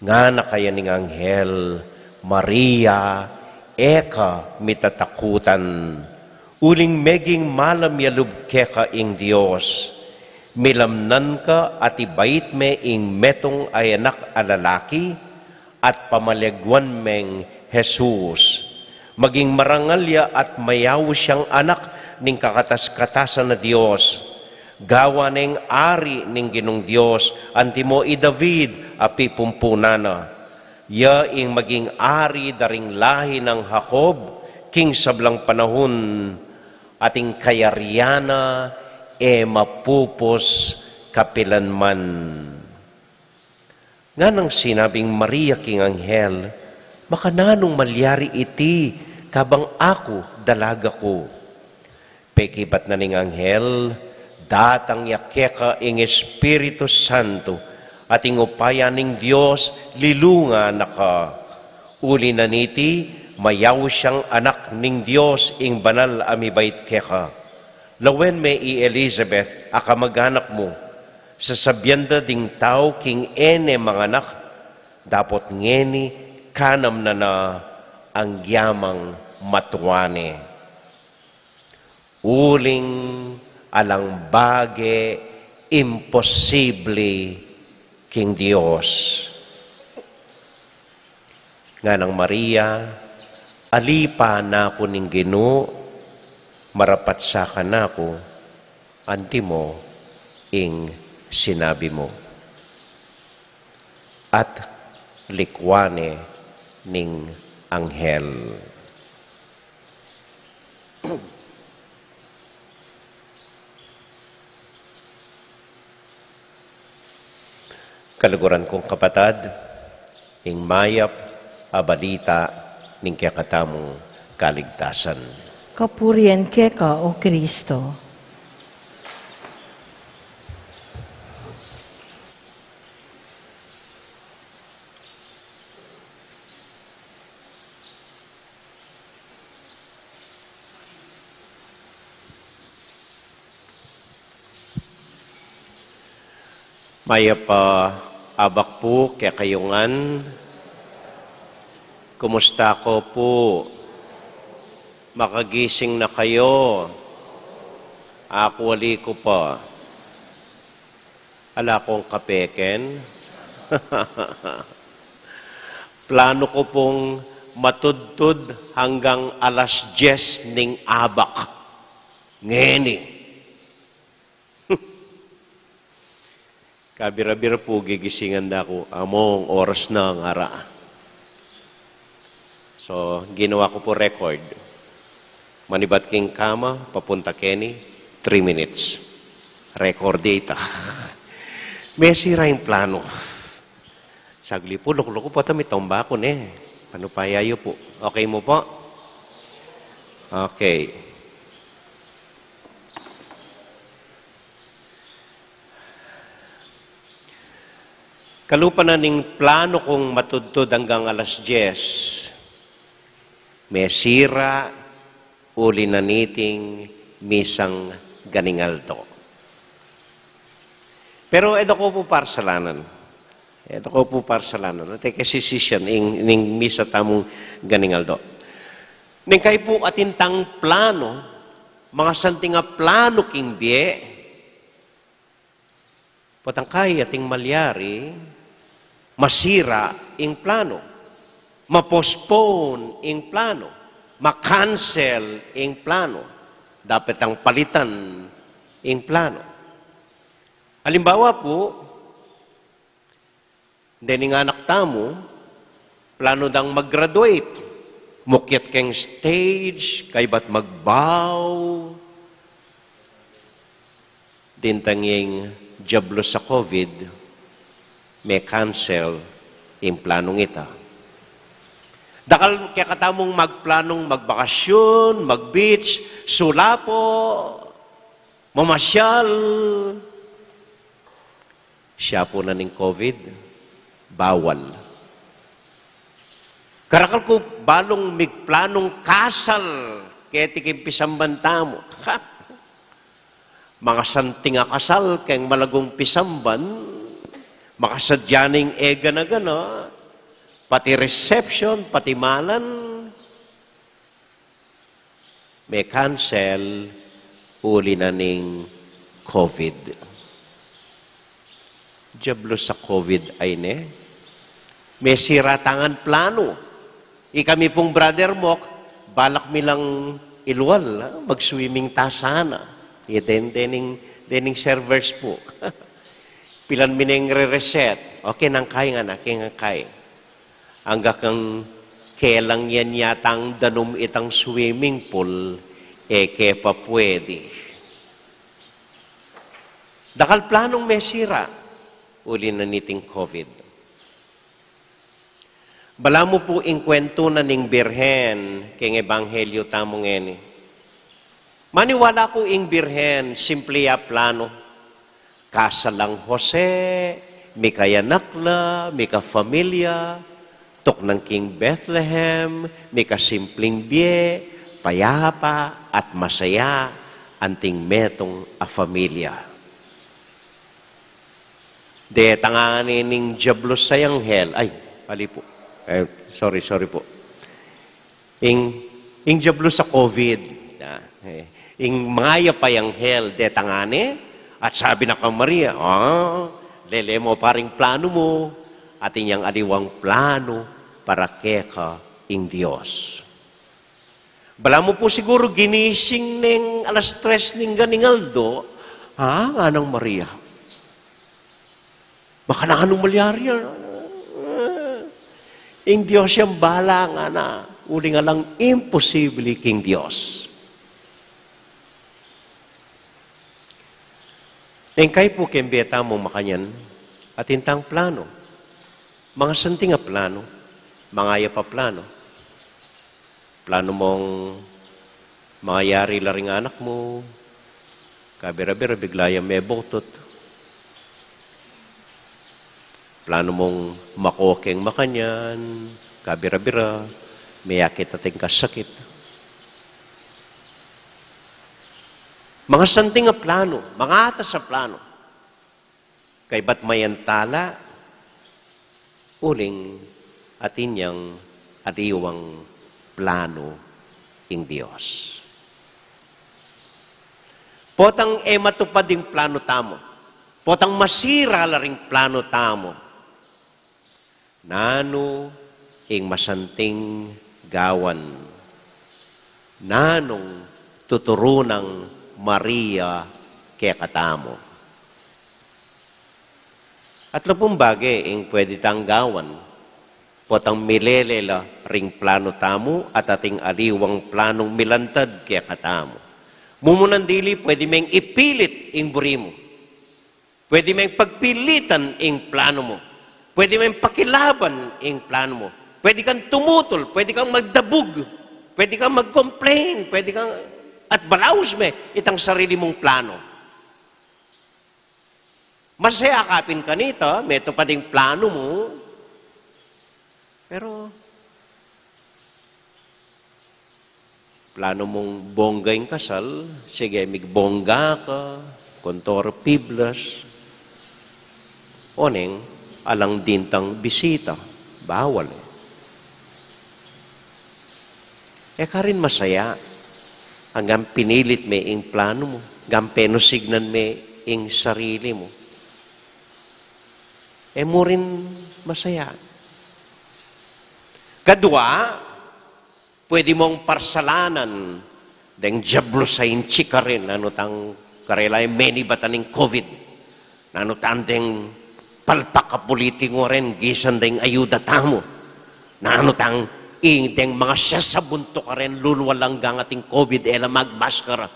Nga na kaya ning anghel, Maria, eka mitatakutan, uling meging malam yalub keka ing Diyos, milamnan ka at ibait me ing metong ay anak alalaki, at pamalegwan meng Jesus. Maging marangalya at mayaw siyang anak ning kakatas-katasan na Diyos, gawa ning ari ning Ginong Diyos, antimo i David api pumpunana. Ya ing maging ari daring lahi ng Jacob, king sablang panahon, ating kayariana mapupos kapilanman. Nga nang sinabing Maria king anghel, makananong malyari iti, kabang ako dalaga ko. Pekibat na ning anghel, datang yakeka ing Espiritu Santo, at ing upaya ning Diyos lilunga naka. Uli na niti, mayaw siyang anak ning Diyos ing banal amibait keka. Lawen me i Elizabeth, akamaganak mo, sasabyanda ding tao king ene manganak, dapot ngeni kanam na ang gyamang matuwane. Uling alang bage imposible king Dios. Nga ng Maria, alipa na ko ning Ginoo, marapat sa kanako, antimo ing sinabi mo. At likwane ning anghel. Kaluguran kong kapatad, ing mayap abalita ning kakatamong kaligtasan. Kapurian keka, O Kristo. Maya pa abak po kaya kayungan. Kumusta ko po? Makagising na kayo. Ako wali ko pa. Ala kong kapeken. Plano ko pong matudtud hanggang alas 10 ning abak. Ngeni. Kabira-bira po gigisingan na ako. Among oras na ang ara. So, ginawa ko po record. Manibat king kama, papunta Kenny, 3 minutes. Record data. May sira yung plano. Sagli po, loko-loko po may tomba ko ne. Paano pa yayo po? Okay mo po? Okay. Kalupa na ning plano kong matudtod hanggang alas 10. May sira, uli na niting misang ganingaldo. Pero edo ko po parsalanan. Edo ko po parsalanan. Ate kasi sisyan ing misa tamong ganingaldo. Ning kay po atintang plano, mga santinga plano king bie, patangkay ating malyari, masira ing plano, ma-postpone ing plano, ma-cancel ing plano, dapat ang palitan ing plano. Halimbawa po, dening anak tamo, plano dang mag-graduate, mukyat keng stage, kay ba't magbaw, dintanging jablo sa COVID, may cancel yung planong ita. Dakal kaya katamong magplanong magbakasyon, mag-beach, sulapo, mamasyal. Siya po na ning COVID, bawal. Karakal ko balong migplanong kasal, kaya tikim pisambanta mo. Mga santing kasal, kaya malagong pisamban, makasadyaning ega na gana, pati reception, pati malan, may cancel, uli na ning COVID. Diablo sa COVID ay ne. May siratangan plano. Ikami pong brother mo, balak milang ilwal, mag-swimming tasana. Dening servers po. Pilan mineng re-reset. Okay, nang kay nga na, kaya kay. Hanggang kang kelang yan yatang danum itang swimming pool, ke pa pwede. Dakal planong may sira, uli na niting COVID. Bala mo po ing kwento na ning birhen, keng ebanghelyo tamong eni. Maniwala ko ing birhen, simple ya plano. Kasalang Jose, may kayanakla, may ka-familia, tok ng King Bethlehem, may kasimpleng bie, payapa at masaya, anting metong a familia. De tanganin ning jablos sayang hell. Ay, pali po. Sorry po. Ing jablos sa COVID. Ing mangaya pa yung hell, de tangane. At sabi na kang Maria, lele mo paring plano mo, at inyang adiwang plano para keka ing Diyos. Bala mo po siguro ginising ning alas 3 ning ganingaldo, anong Maria? Baka na anong malyarya? Ing Diyos yung bala nga na, uli nga lang imposible king Diyos. Nengkay po kembeta mo makanyan at intang plano. Mga santing nga plano, mangaya pa plano. Plano mong mangayari laring anak mo, kabira-bira biglaya may botot. Plano mong makokeng makanyan, kabira-bira, may yakit ating kasakit. Mga santing nga plano, mga atas sa plano. Kay ba't mayantala, uling atin yang ariwang plano ing Dios. Potang matupad yung plano tamo. Potang masira la ring plano tamo. Nano ing masanting gawan. Nanong tuturunang Maria kaya katamo. At lapong bagay ing pwede tanggawan. Potang milelela ring plano tamo at ating aliwang planong milantad kaya katamo. Mumunandili, pwede mong ipilit ing buri mo. Pwede mong pagpilitan ing plano mo. Pwede mong pakilaban ing plano mo. Pwede kang tumutol, pwede kang magdabog, pwede kang mag-complain, pwede kang at balaus me itang sarili mong plano. Masaya akapin ka nito, may ito pa ding plano mo. Pero plano mong bongga yung kasal, sige, migbongga ka, kontor piblas, oneng, alang dintang bisita, bawal. Ka rin masaya, hanggang pinilit me ing plano mo, hanggang penusignan me ing sarili mo. Mo rin masaya. Kadua, pwede mong parsalanan deng jablo sa inchi ka rin, ano tang karela yung many bataning COVID, ano tandeng palpakapoliti mo rin, gisan deng ayuda tamo, na ano tang deng mga sasabunto ka rin, lulwalang gangating COVID, magmaskara,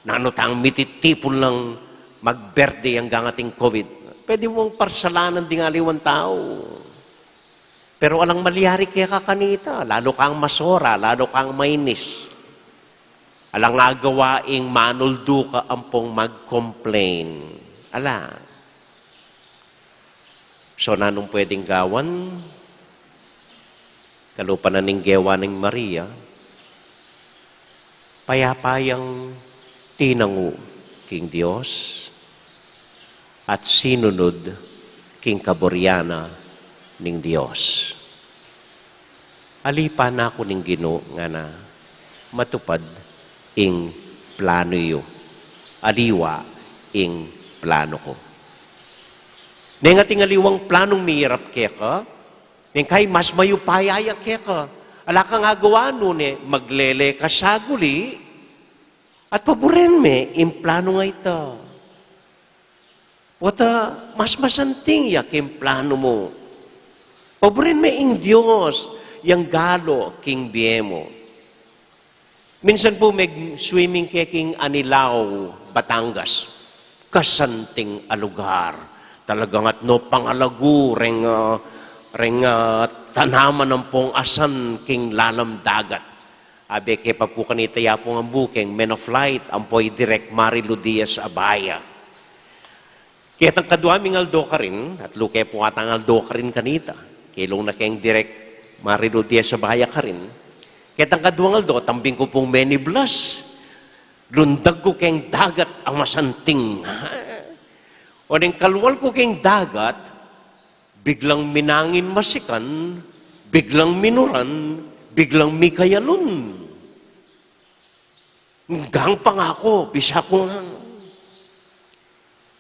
na ano tang mititipon lang magberde ang gangating COVID. Pwede mong parsalanan ding aliwan tao. Pero alang maliyari kaya ka kanita, lalo kang masora, lalo kang mainis. Alang nga gawaing manuldo ka ampong mag-complain. Ala. So, nanong pwedeng gawan? Kalupan na ning gewa ng Maria, payapayang tinangu king Diyos at sinunod king kaboryana ning Diyos. Alipan na ako ning Ginoo nga na matupad ing plano yo. Aliwa ing plano ko. Neng ating aliwang planong mirap kaya ka, neng kay mas mayupayaya kaya ka, ala ka nga gawa nun maglele ka saguli, at paboren me ing plano nga ito. Wata mas masanting yak ing plano mo. Paborin me ing Diyos, yang galo king biemo. Minsan po may swimming kaya king Anilao, Batangas. Kasanting alugar. Talagang at no pangalagu, reng tanaman ng pong asan king lalam dagat. Abe kaya pa po kanita ya po ang bukeng, men of light, ampoy direct Marilu Diaz Abaya. Kaya tang kaduaming aldo ka rin, at lukay po atang aldo ka rin kanita. Kilong na kayong direct Marilu Diaz sa bahaya ka rin. Kaya tang kaduang aldo, tambing ko pong many bless. Lundag ko kayong dagat ang masanting. O neng kalwal ko kayong dagat, biglang minangin masikan, biglang minuran, biglang mikayalun. Hanggang pa nga ako, bisa ko nga.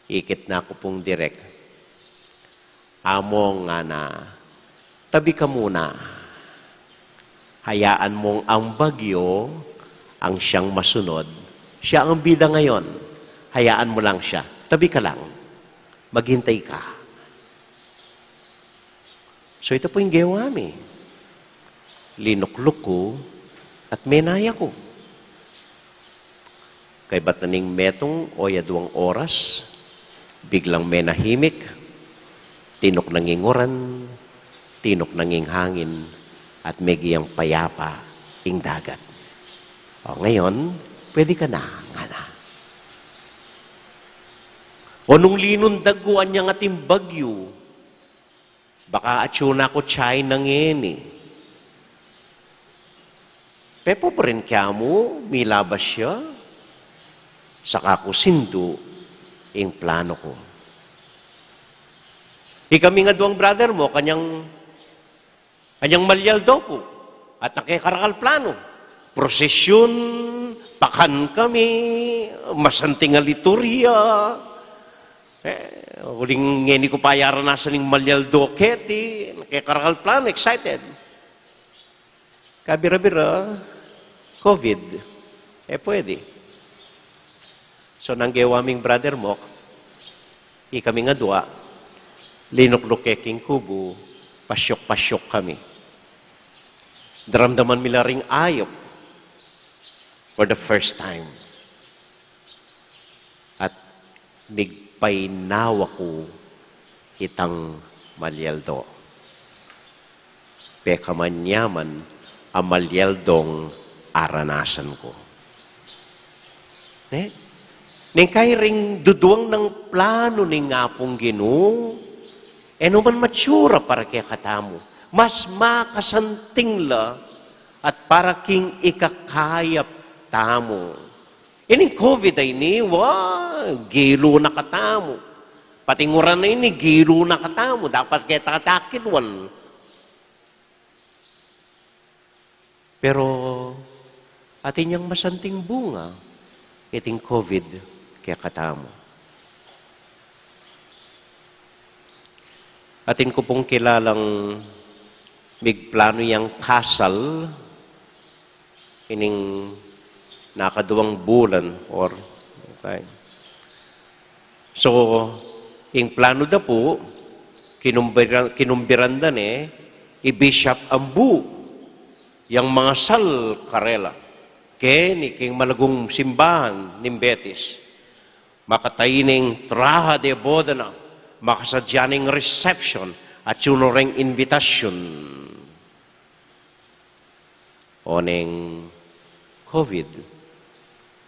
Ikit na ako pong direct. Amo nga na, tabi ka muna. Hayaan mong ang bagyo ang siyang masunod. Siya ang bida ngayon. Hayaan mo lang siya. Tabi ka lang. Maghintay ka. So ito po yung gewami. Linukluk ko at menaya ko. Kay bataning metong o yaduang oras, biglang menahimik, tinok nanginguran, tinok nanging hangin, at megiyang payapa ing dagat. O ngayon, pwede ka na, nga na. O nung linundaguan niya nga timbagyo, baka atsuna ko chay nangini. Pepo pa rin kaya mo, milabas siya, saka ko sindu ing plano ko. Ikami nga duwang brother mo, kanyang malyal daw po. At nakikarakal plano. Prosesyon, pakan kami, masanting nga liturya. Huling ngeni ko pa yaranasan ng malyal do keti, nakikarakal plano, excited. Kabira-bira, COVID. Pwede. So, nanggewaming brother mo, ikami nga dua, linuklukeking kubo, pasyok-pasyok kami. Daramdaman mila ring ayop for the first time. At migpainawa ko itang malyaldo. Pekamanyaman ang malyaldong aranasan ko. Neng kay ring duduang ng plano ni ngapong Ginoo, man matsura para kaya katamo. Mas makasanting la at para king ikakayap tamo. Ining COVID ay ni, gilo na katamo. Patinguran na ini, gilo na katamo. Dapat kaya tatakin wal. Pero atin yang masanting bunga, iting COVID kaya katamo. Atin ko pong kilalang migplano yang kasal ining nakaduwang bulan or okay. So, ing plano da po kinumbiran da i-bishop ambu yang mga sal karela ken iking malagong simbahan ning Betis makataining traha de boda na makasadyaning reception at sunureng invitation o ning COVID,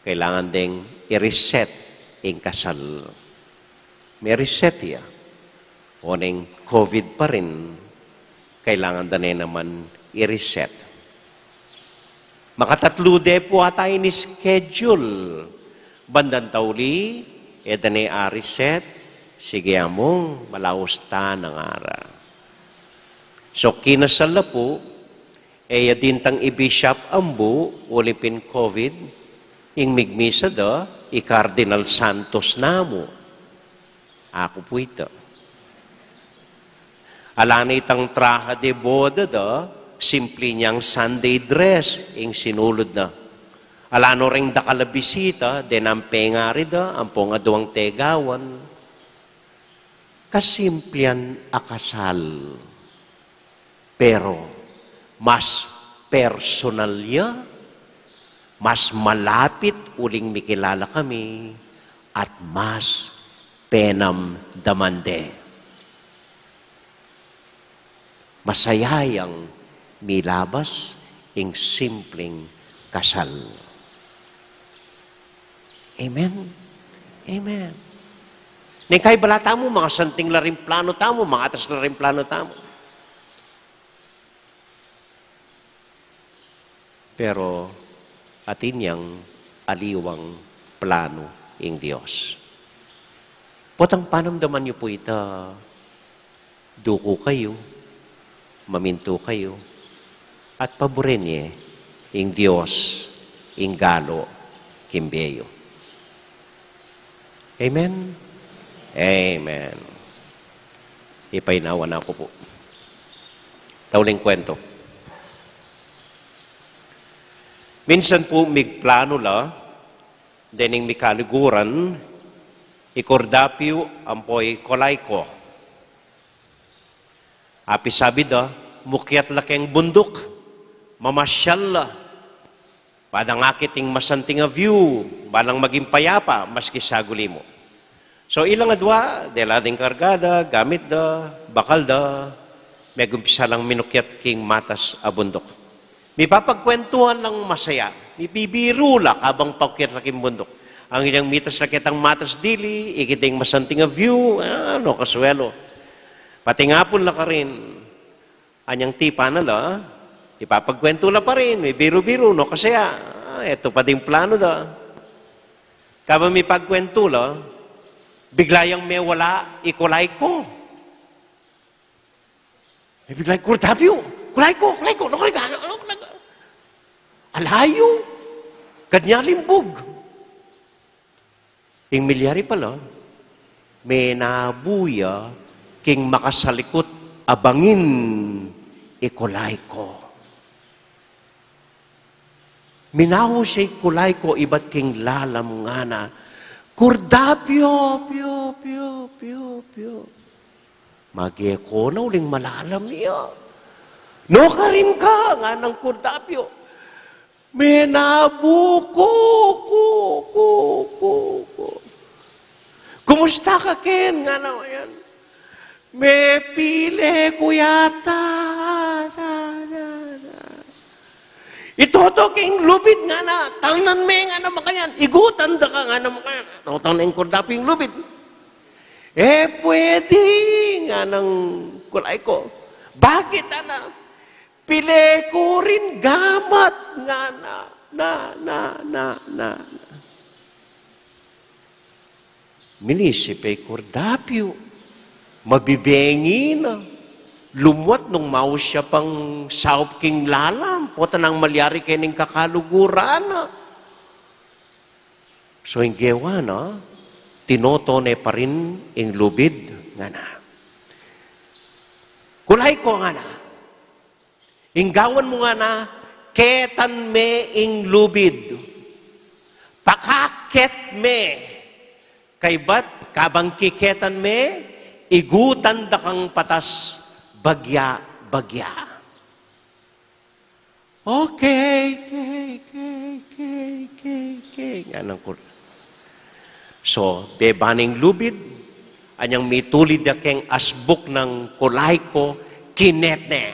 kailangan ding i-reset ang kasal. May reset ya. O ning COVID pa rin, kailangan din naman i-reset. Makatatlo de po atay ni schedule. Bandang tauli, edane a-reset, sige among malausta ng ara. So, kinasal na po, dintang i-bishop ambu, ulipin COVID, ing migmisa da, i-Cardinal Santos namo. Ako po ito. Alana itang traha de boda da, simple niyang Sunday dress, ing sinulod na. Alano ring dakalabisita, denampengari da, ampong aduang tegawan. Kasimplian akasal. Pero, mas personal ya, mas malapit uling mikilala kami, at mas penam damande. Masayayang milabas ing simpleng kasal. Amen? Amen. Neng kay balata mo, mga santing laring plano tamo, mga atas laring plano tamo. Pero atin yang aliwang plano ing Diyos. Potang panamdaman niyo po ito, duko kayo, maminto kayo, at paborenye ing Diyos, ing galo, kimbeyo. Amen? Amen. Ipainawa na ako po. Tauling kwento. Minsan po migplano la, dening mikaliguran, ikordapyo ampoy kolay ko. Api sabi da, mukyat lakeng bundok, mamasyal la, padang akiting masanting a view, balang maging payapa, maski saguli mo. So ilang adwa, delading kargada, gamit da, bakal da, may gumpisa lang minukyat king matas a bundok. May papagkwentuhan lang masaya. May bibiro lang habang pakyat sa kimbundok. Ang ilang mitas na kitang matas dili, ikiting masanting a view, kasuelo. Pati nga po lang ka rin. Anyang tipa na la, ipapagkwento la pa rin, may biro-biro, no? Kasi eto pa ding plano da. Kaba may pagkwento la, biglayang may wala, ikulay ko. Biglay, Cordapio, kulay ko, alayo, kanyalimbog. Ing milyari pala, may nabuya, king makasalikot, abangin, ikulay ko. Minaho siya kulay ko, iba't king lalam nga na, Cordapio, pio. Magiye ko na uling malalam niya. No ka rin ka, nga ng Cordapio. Menabuko, ko. Kumusta ka, Ken? Nga na, yan. May pile ko yata. Ito king lubid nga na. Tangnan me nga na makayan. Igutan da ka nga na makayan. Tangnan yung Cordapio yung lubid. Pwede nga ng kulay ko. Bakit, ana? Pile ko rin gamat nga na. Minisipe Cordapio. Mabibengi na. Lumwat nung mau siya pang saup king lalam. Pota nang malyari kening kakaluguran na. So yung gewa na, tinotone pa rin ing lubid nga na. Kulay ko nga na. Inggawan mo nga na, ketan me ing lubid. Pakaket me. Kay ba't kabang kiketan me, igutan da kang patas bagya. Okay. Yan ang kulay. So, bebaning lubid, anyang mitulid na keng asbuk ng kulay ko, kinetne,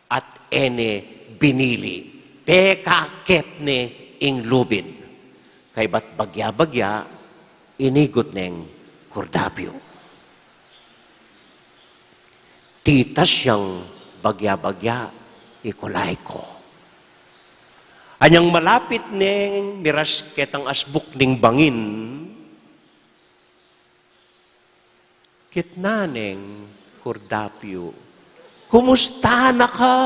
at ene binili, pekaketne ing lubid. Kay ba't bagya, inigot neng Cordapio. Titas siyang bagya, ikulay ko. Anyang malapit neng miras ketang asbuk ning bangin, kitna neng Cordapio, kumusta na ka?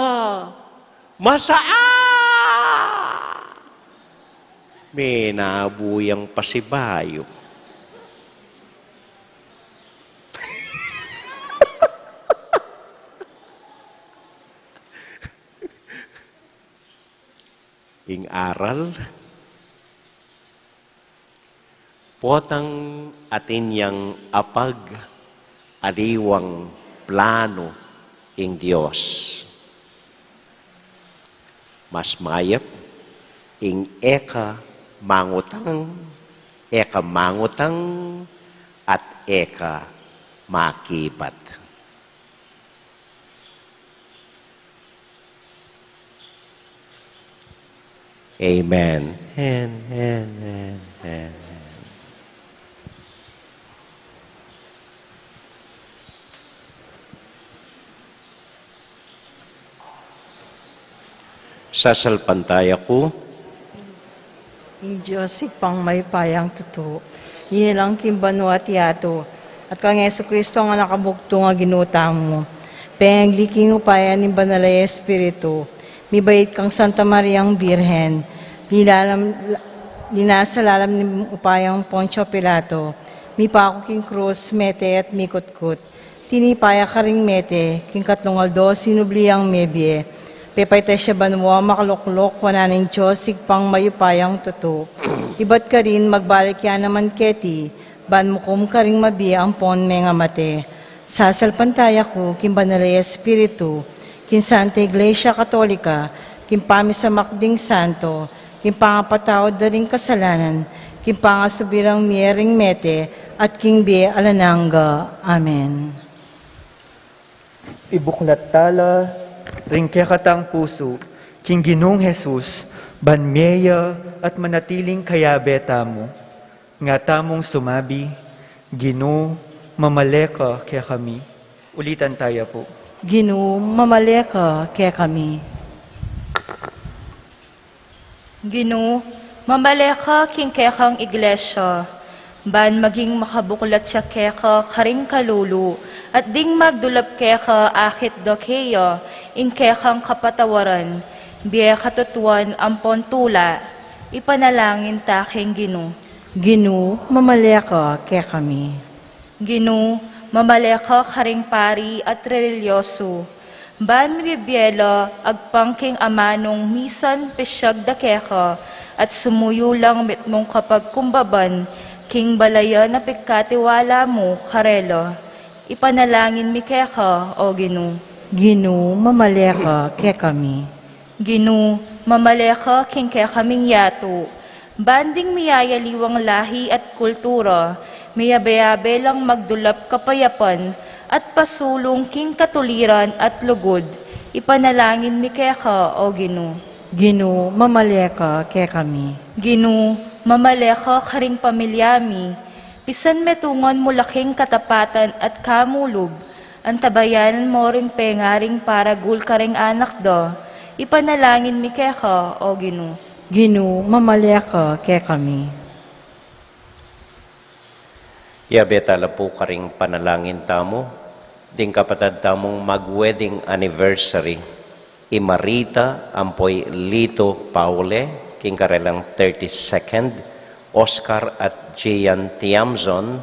May nabuyang pasibayo. Ing aral, potang atin yang apag aliwang plano ing Dios. Mas mayap ing eka mangutang at eka makibat. Amen. Amen. Sasalpantaya ko, In Diyos, pang may payang totoo. Inilang kimbano at yato. At kang Yesu Kristo nga nakabugto nga ginuta mo. Pengliking upaya ni Banalay Espiritu. Mibayit kang Santa Mariang Birhen. Linasalalam ni upayang Poncio Pilato. Mipako king krus, mete at mikutkut. Tinipaya ka ring mete, king katlungaldo, sinubliyang mebye. Pepayta siya banwa, makaluklok, wananing Diyos, sigpang mayupayang tuto. Ibat ka rin, magbalik yan naman keti, banmukum ka ring mabiya ang pon nga mate. Sasalpantaya ko, kimbanalay Espiritu, kin Santa Iglesia Katolika, kin pamisa makding santo, kin pangapatawad na ring kasalanan, kin pangasubirang miyering mete, at king biye alananga. Amen. Ibuklat tala, ring kekatang puso, king Ginong Jesus, banmeya at manatiling kayabeta mo, nga tamong sumabi, Gino, mamaleka kaya kami. Ulitan tayo po. Gino, mamaleka kaya kami. Gino, mamaleka king kekang iglesia, ban maging makabuklat siya keka karing kalulu, at ding magdulap keka akit do keyo, in kekang kapatawaran, biya katutuan ampon tula, ipanalangin taking Ginu. Ginu, mamaleka kaya kami. Ginu, mamaleka karing pari at relyoso, ban bibiyelo agpangking amanong misan pesyag da keka, at sumuyo lang mitmong kapag kumbaban, king balaya na pikatiwala mo, karelo. Ipanalangin mi keka, o Ginu. Ginu, mamaleka kaya kami. Ginu, mamaleka king kaya kaming yato. Banding miyayaliwang lahi at kultura, miyabe-yabe lang magdulap kapayapan, at pasulong king katuliran at lugod. Ipanalangin mi keka, o Ginu. Ginu, mamaleka kaya kami. Ginu, mamaleka karing pamilyami, pisan metungon mo laking katapatan at kamulog, ang tabayanan mo ring pengaring para gul karing anak do, ipanalangin mi keka, o Ginu. Ginu, mamaleka kaya kami. Yabetala po karing panalangin tamo, ding kapatad tamong mag-wedding anniversary, Imarita Ampoy Lito Paule, king karelang 32nd, Oscar at Gian Tiamzon,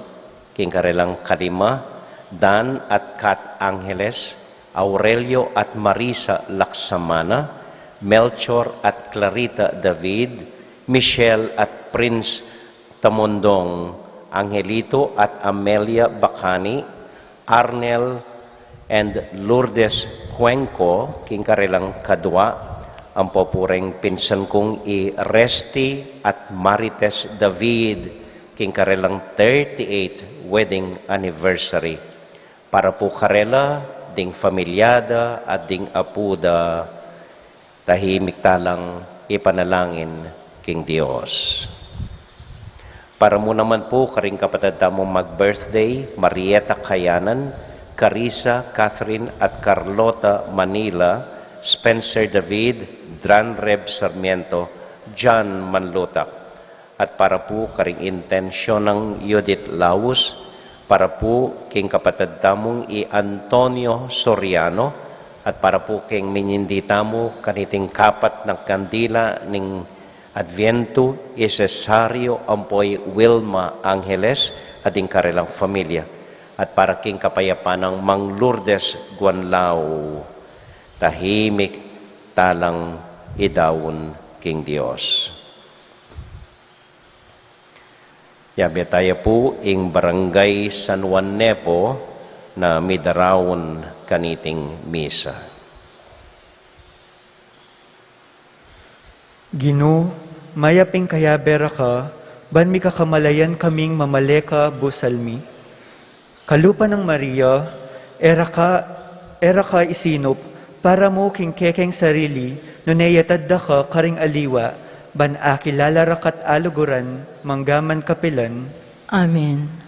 king karelang 5, Dan at Kat Angeles, Aurelio at Marisa Laksamana, Melchor at Clarita David, Michelle at Prince Tamondong, Angelito at Amelia Bacani, Arnel and Lourdes Cuenco, king karelang 2, ang popureng pinsan kong Resti at Marites David, king karelang 38 wedding anniversary. Para po karela, ding familyada at ding apuda, tahimik talang ipanalangin king Dios. Para mo naman po karing kapatid tamong mag-birthday, Marieta Kayanan, Carissa, Catherine at Carlota Manila, Spencer David, Dran Reb Sarmiento, John Manlutak. At para po karing intensyon ng Judith Laus, para po king kapatid tamong Antonio Soriano, at para po king minyindita mo kaniting kapat ng kandila ning Adviento Cesario Ampoy Wilma Angeles at ing karelang familia. At para king kapayapan ng Mang Lourdes Guanlao, tahimik talang idawon king Dios. Yabe tayo po ing barangay San Juan Nepo na midarawon kaniting misa. Ginu, mayaping kayabera ka, ban mi kakamalayan kaming mamaleka busalmi. Kalupa ng Maria, era ka isinop, para mo king kekeng sarili, nunayatad da ka karing aliwa, ban akilala rakat aluguran, manggaman kapilan. Amen.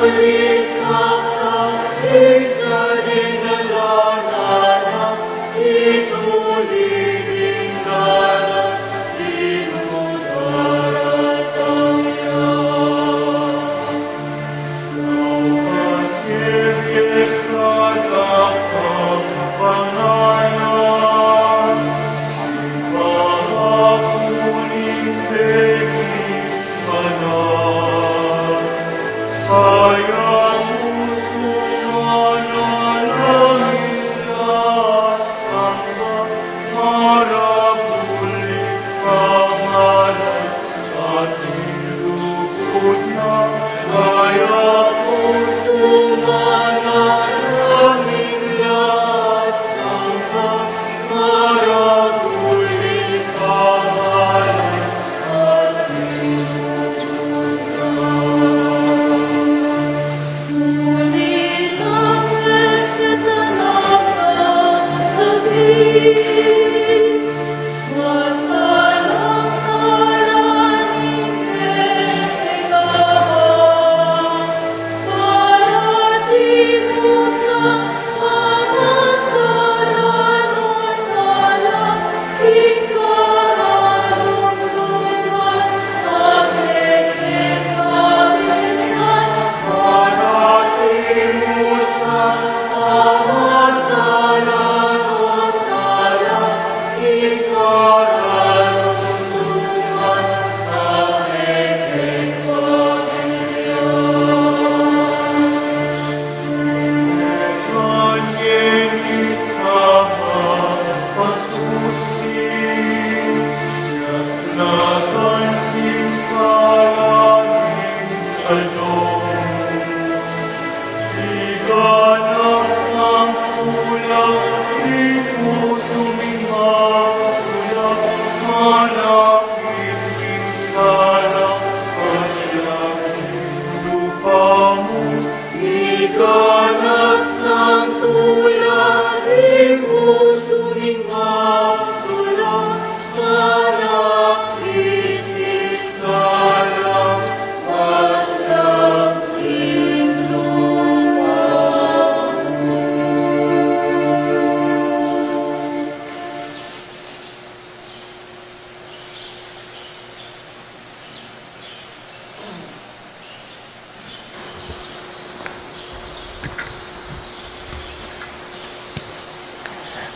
Lisa.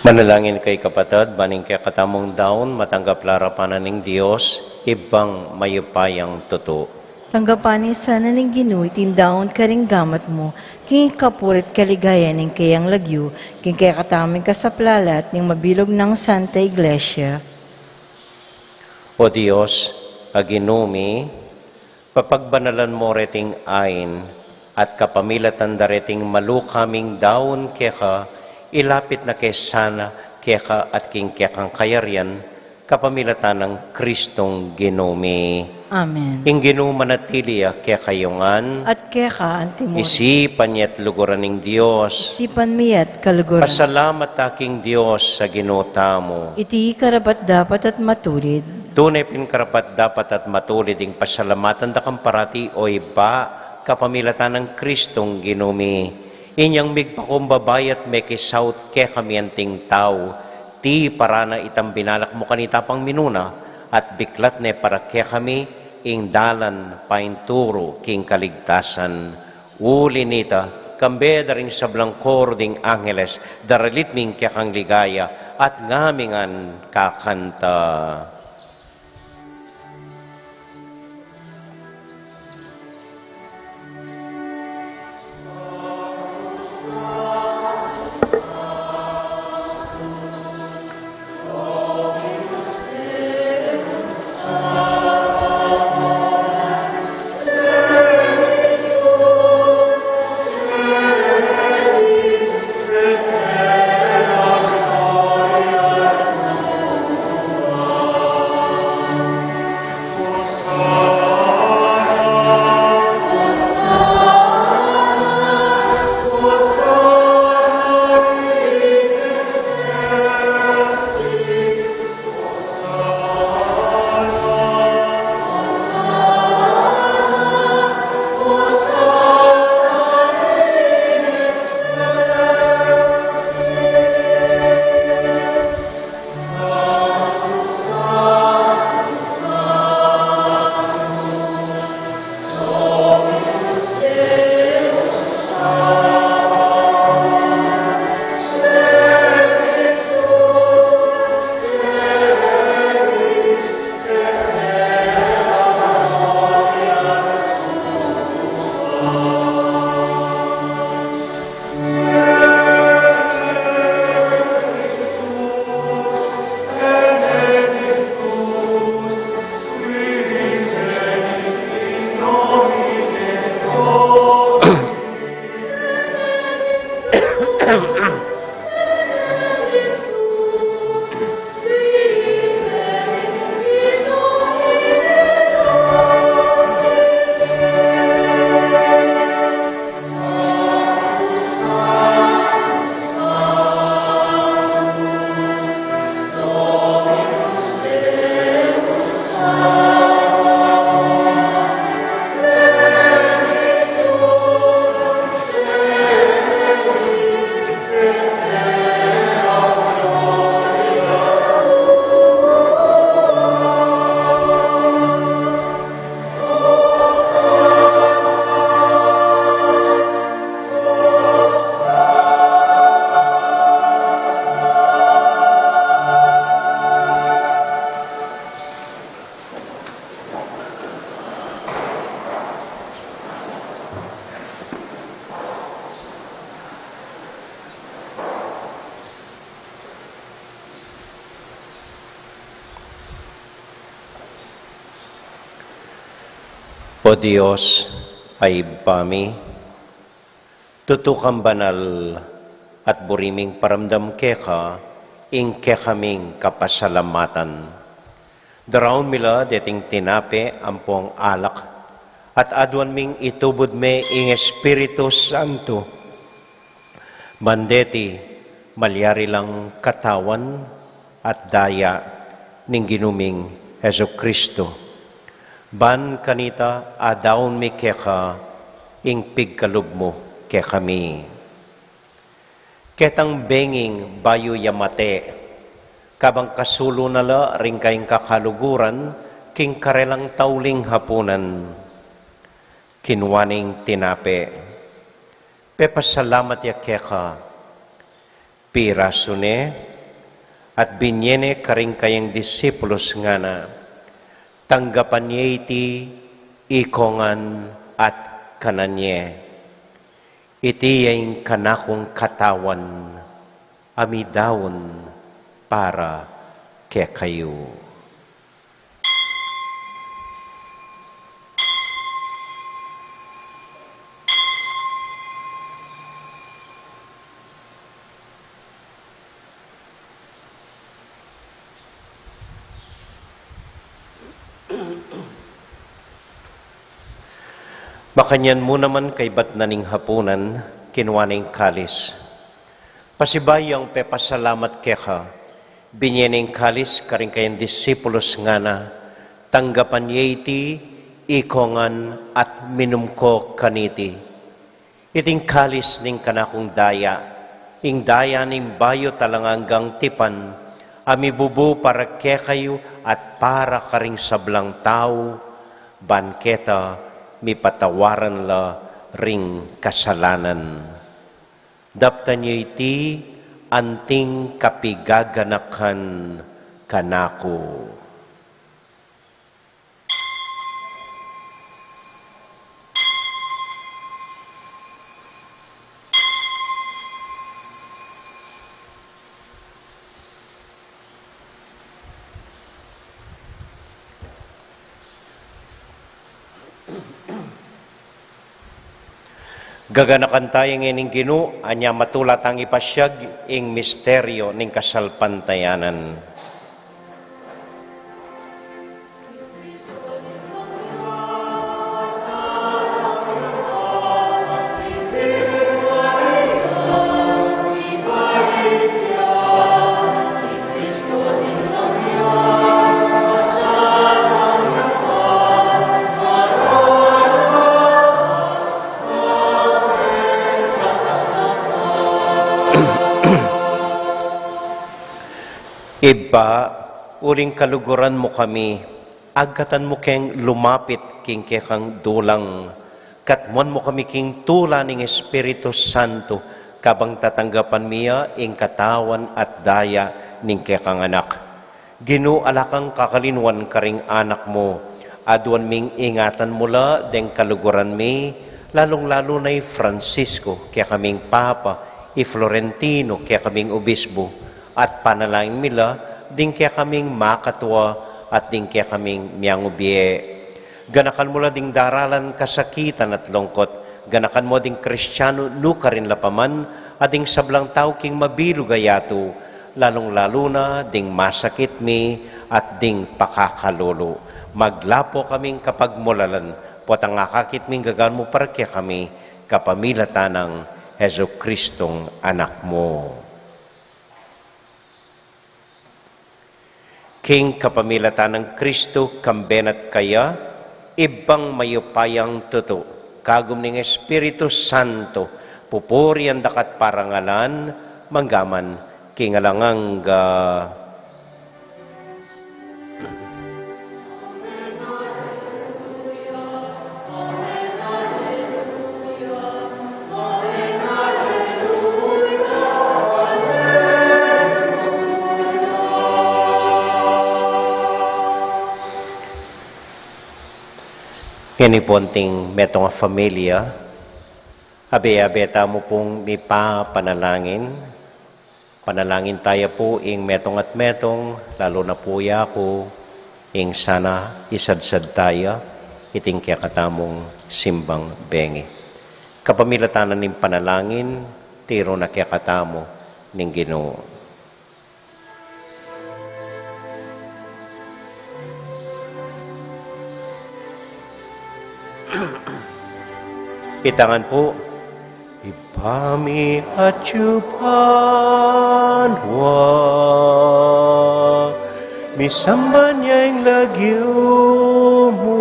Manalangin kay kapatid, baning kay katamong daon, matanggap larapanan ng Diyos, ibang mayupayang totoo. Tanggapanin sana ng Ginoo tindaon karing gamat mo, king kapurit kaligaya ng kayang lagyo, king kaya kataming kasaplalat ng mabilog ng Santa Iglesia. O Diyos, aginumi, papagbanalan mo reting ain, at kapamilatan dareting malukaming daon keka, ilapit na kesana keka at king kekang kayarian, kapamilatan ng Kristong ginumi. Amen. Ing ginumanatiliya kaya kayungan, At kaya ka, Antimor, isipan niya't luguran ng Diyos. isipan miyat kaluguran. Pasalamat aking Diyos sa ginuta mo. Iti karapat dapat at matulid. Tunay pinkarapat dapat at matulid ing pasalamatan da kang parati o iba kapamilatan ng Kristong ginumi. Inyang migpakumbabayat may kisaut ke kami anting tao. Ti para na itang binalak mo kanita pang minuna at biklat ne para ke kami ing dalan painturo king kaligtasan. Uli nita, kambe daring sablang kor ding angeles, daralit ming kang ligaya, at ngamingan kakanta. O Diyos ay bami, tutukang banal at buriming paramdam keka, ing kekaming kapasalamatan. Daraon mila deting tinape ampong alak, at adwan ming itubod me ing Espiritu Santo. Mandeti, malyari lang katawan at daya ning ginuming Heso Kristo. Ban kanita adaon mi keka ing pigkalub mo ke kami. Ketang benging bayo yamate, kabang kasulo nala ring kayong kakaluguran, king karelang tauling hapunan, kinwaning tinape. Pepasalamat ya keka, pirasune, at binyene karing kayang disipulos nga na, tanggapan niya iti ikongan at kananye. Iti yung kanakong katawan, amidawon para kaya kayo. Makanyan mo naman kay bat naning hapunan, kinuwaning kalis. Pasibayang pepasalamat keka, binyening kalis karing kayang disipulos nga na, tanggapan yeti, ikongan at minumko kaniti. Iting kalis ning kanakong daya, ing daya ning bayo talanganggang tipan, amibubu para kekayo at para karing sablang tao, banketa, mipatawaran la ring kasalanan. Daptan niyo iti anting kapigaganakan kanako. Gaganakan tayo ngayon Ginu, anya matulat ang ipasyag ing misteryo ning kasalpantayanan. Iba, uling kaluguran mo kami, agkatan mo keng lumapit king kekang dulang, katmuan mo kami king tula ning Espiritu Santo, kabang tatanggapan miya ing katawan at daya ning kekang anak. Ginu alakang kakalinwan karing anak mo, aduan ming ingatan mula deng kaluguran mi, lalong-lalo na Francisco, kaya kaming Papa, Florentino, kaya kaming Obispo, at panalangin mila, din kaya kaming makatwa at din kaya kaming miyangubye. Ganakan mo la ding daralan kasakitan at lungkot, ganakan mo ding Kristiyano nuka rin lapaman, at ding sablang tao king mabilo gayato, lalong-lalo na ding masakit mi at ding pakakalolo. Maglapo kaming kapag mulalan, pot ang akakit ming gagaan mo para kaya kami, kapamilatan ng Heso Kristong anak mo. King kapamilatan ng Kristo, kambenat kaya, ibang mayupayang tuto, kagum ning Espiritu Santo, pupuri ang dakat parangalan, manggaman, kingalangangga. Kiniponting metong familia, abe-abeta mo pong panalangin. Panalangin tayo po ing metong at metong, lalo na po ko, ing sana isadsad tayo, iting kaya katamong simbang bengi. Kapamilatanan ng panalangin, tiro na kaya katamo ning Ginoo. Itangan po, Ipami at yupanwa, misamba niya yung lagyo mo,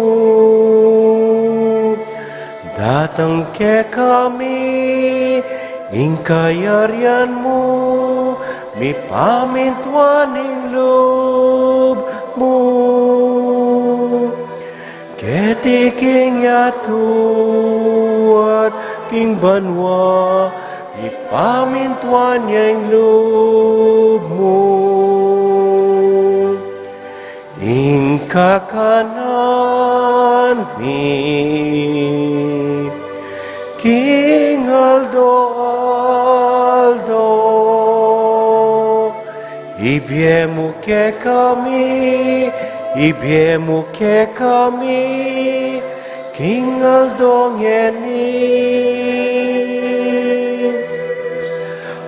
datang ke kami, ing kayarian mo, mi pamintwaning loob mo. Ketiking yatuat king banwa, ipamintuan niya'y loob mo. Ingka kanan mi, King Aldo Aldo, ibiemu ke kami, King Aldo ngeni.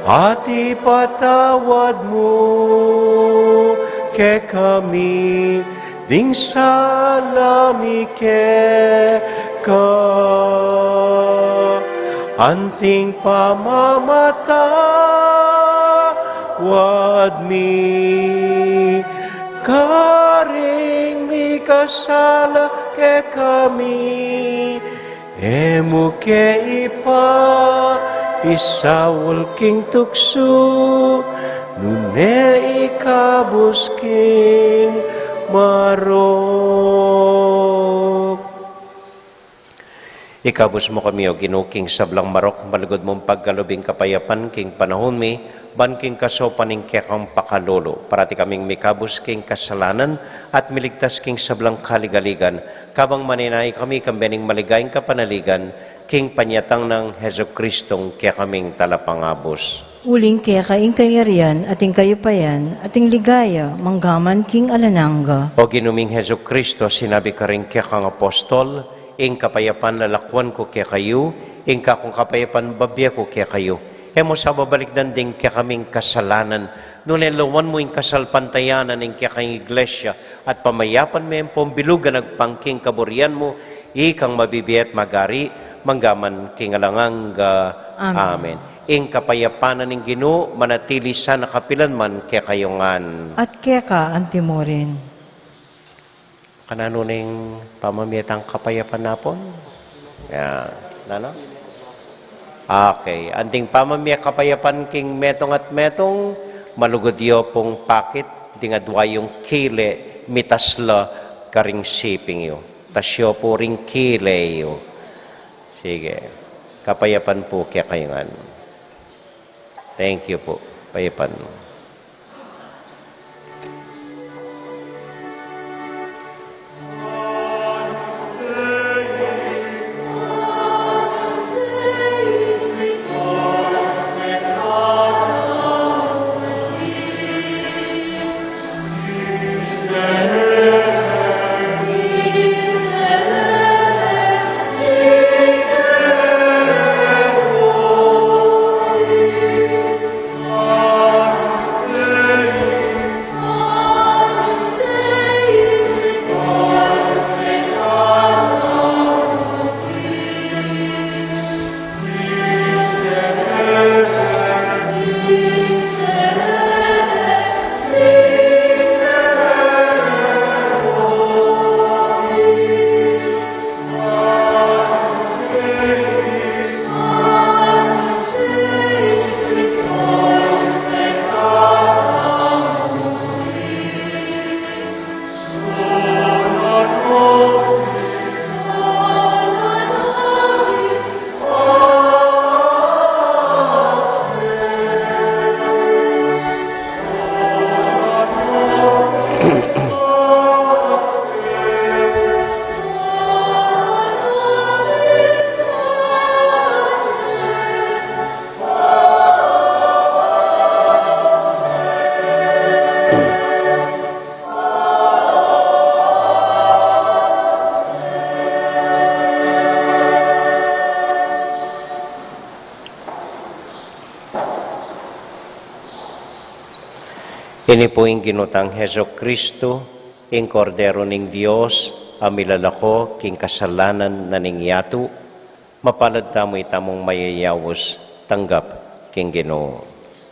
At ipatawad mo ke kami, ding salami ke ka. Anting pamamatawad mi, karing mi kasala ke kami, emu ke isawul king tukso, nune ikabus king marok. Ikabus mo kami o Ginoo king sablang marok, malugod mong paggalubing kapayapan king panahon mi, ban king kasopaning kekang pakalolo, parati kaming mikabus king kasalanan at miligtas king sablang kaligaligan, kabang maninay kami kambening maligayang kapanaligan, king panyatang ng Heso Kristong kaya kaming talapangabos. Uling kaya kaing kayarian, ating kayupayan, ating ligaya, manggaman king alananga. O ginuming Heso Kristo, sinabi ka rin kaya kang apostol, ing kapayapan lalakwan ko kaya kayo, ing kakong kapayapan babya ko kaya kayo. Hemo sa babalikdan ding kaya kaming kasalanan, nunilawan mo ing kasalpantayanan ing kaya kang iglesia, at pamayapan mo yung pumbilugan nagpangking kaburian mo, ikang mabibiyat magari, manggaman kingalangang amen. Ing kapayapanan ng Ginoo manatili sa nakapilan man kaya kayongan. At kaya ka antimorin. Kanano ning pamamiyatang kapayapan napon? Yeah. Nano? Okay. Anting pamamiyat kapayapan king metong at metong malugod yo pong pakit dingadwa yung kile mitasla karing siping yo. Tasyo po ring kile yo. Sige. Kapayapan po kaya kayongan. Thank you po. Payapan. Ini po yung ginutang Heso Kristo, ing kordero ning Dios, amilalako, king kasalanan na ning yatu, mapalad tamo itamong mayayawos, tanggap, king Ginoo.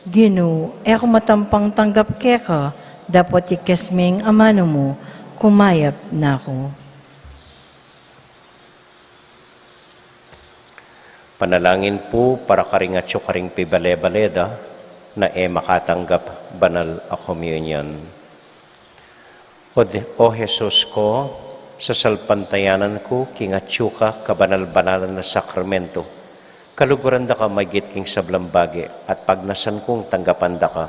Ginoo, ako matampang tanggap kaya ka, dapat ikesming amano mo, kumayap na ako. Panalangin po para karing atyo karing pibale-baleda, na makatanggap banal a communion. O Jesus ko, sa salpantayanan ko, kingatyo ka kabanal-banalan na sakramento, Kaluguran da ka magit king sablambagi at pagnasan kong tanggapan da ka.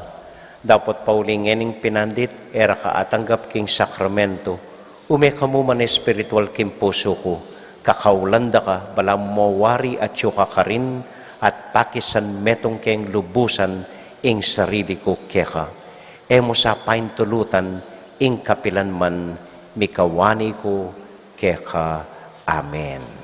Dapat paulingening pinandit era ka atanggap king sakramento. Ume kamu man espiritual king puso ko. Kakaulanda ka balam mawari at yuka ka rin at pakisan metong keng lubusan ing sarili ko keka. Emo sa paintulutan ing kapilan man mikawani ko keka. Amen.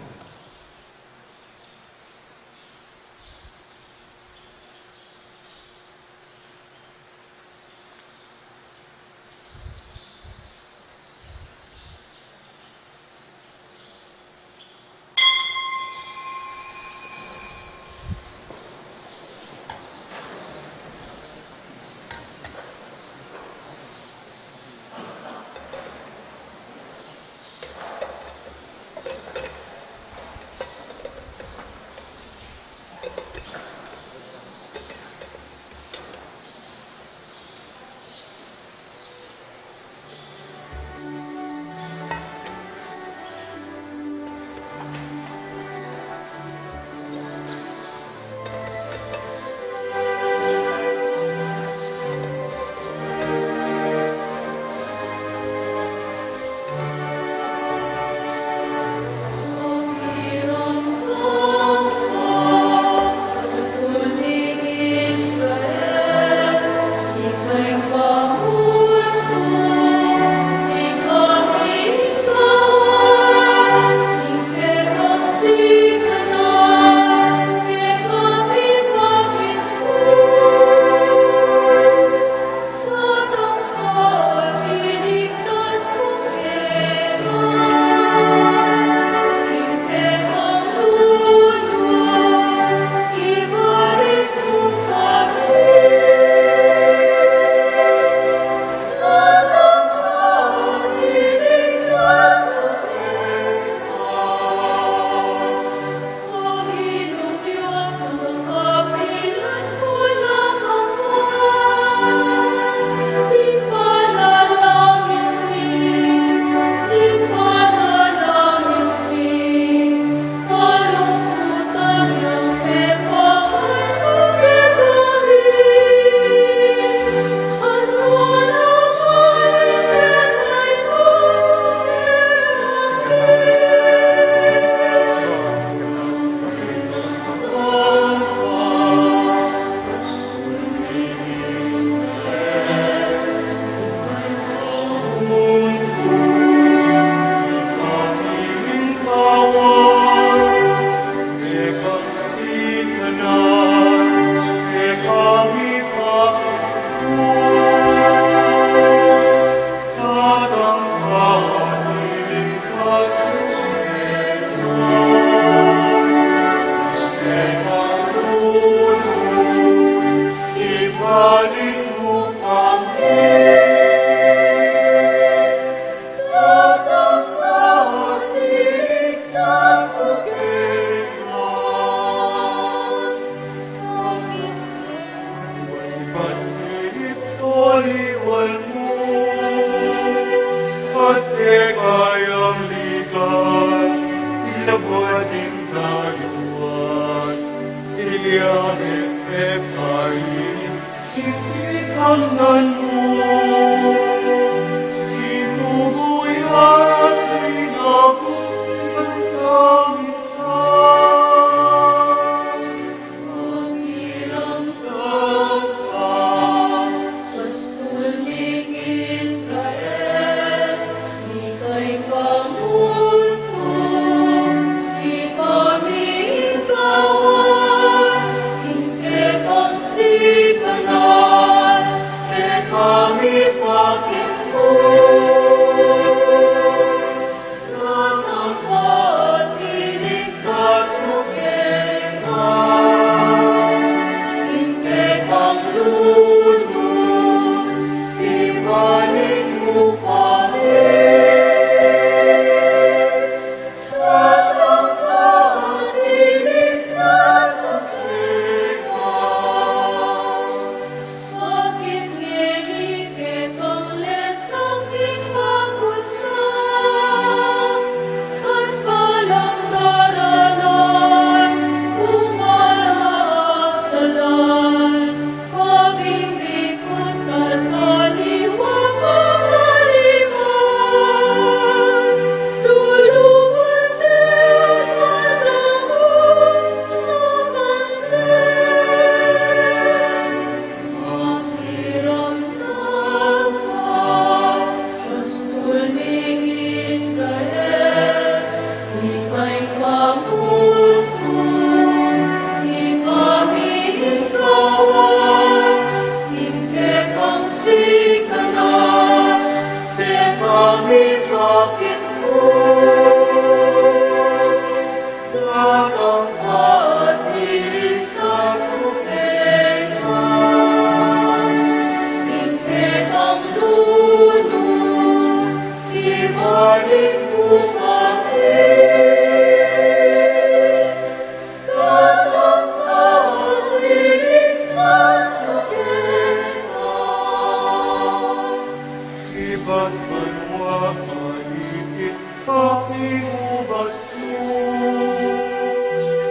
Iba't banwa paligid pakiubas mo,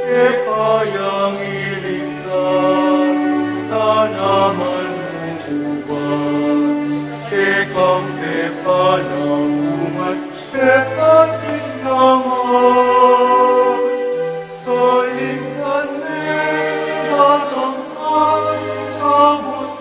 e kayang iligtas, tanaman mo ubas, e kang panabungat, e kasing naman. Kalingan datang ay kabus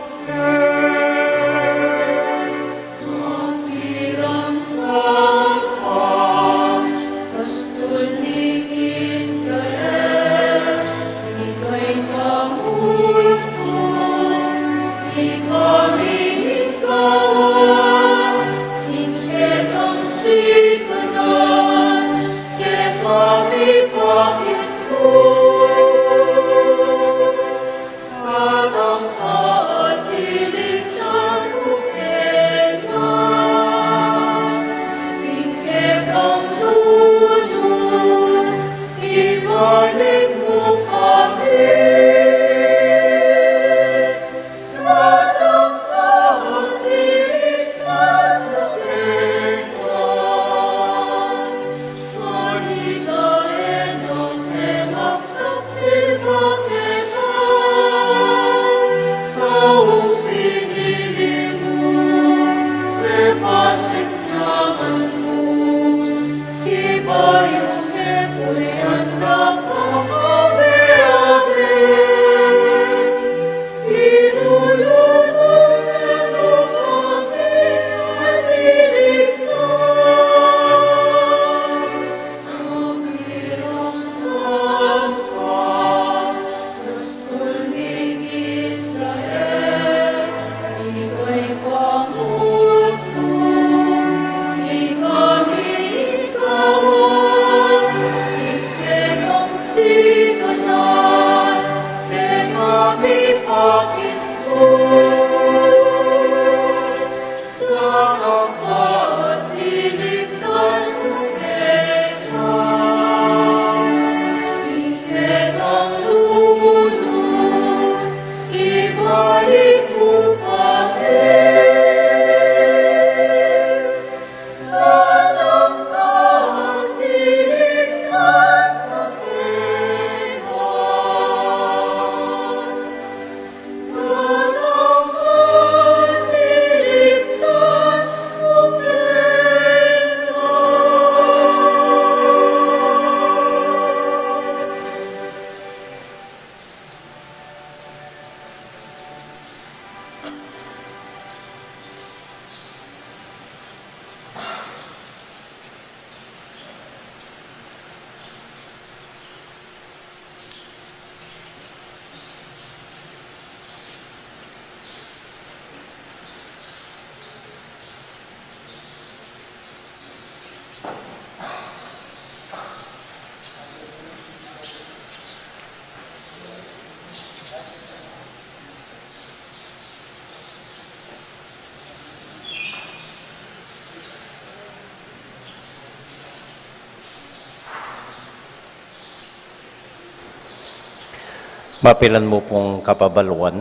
Mapilan mo pong kapabaluan,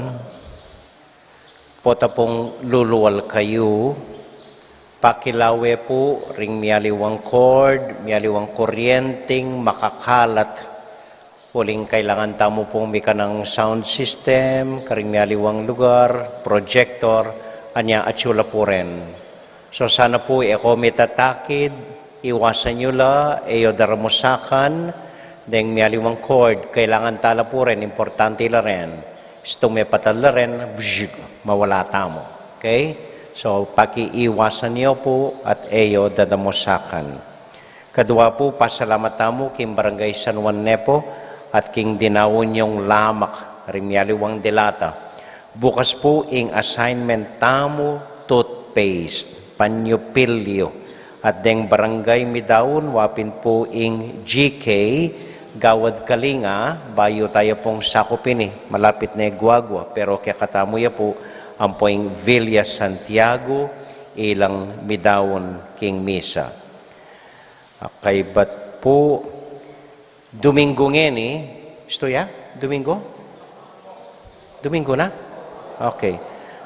pota pong luluwal kayo, pakilawe po ring mialiwang cord, mialiwang kuryenteng makakalat. Huling kailangan tamo pong mika ng sound system, karing mialiwang lugar, projector, anya atsula po rin. So sana po eko mitatakid, iwasan nyo la, eyo daramusakan, deng mialiwang cord, kailangan tala po rin, importante la rin. Gusto may patal la rin, mawala tamo. Okay? So, pakiiwasan niyo po at eyo dadamusakan. Kadua po, pasalamat tamo king Barangay San Juan Nepo at king dinawon yung lamak, rimyaliwang dilata. Bukas po ing assignment tamo, toothpaste, panyupilyo, at deng barangay midawon, wapin po ing GK, Gawad Kalinga, bayo tayo pong sakupin malapit na Guagua, pero kaya katamuya po, ang poing Villa Santiago, ilang midawon king misa. Okay, but po, Domingo ngeni, ya? Domingo? Domingo na? Okay.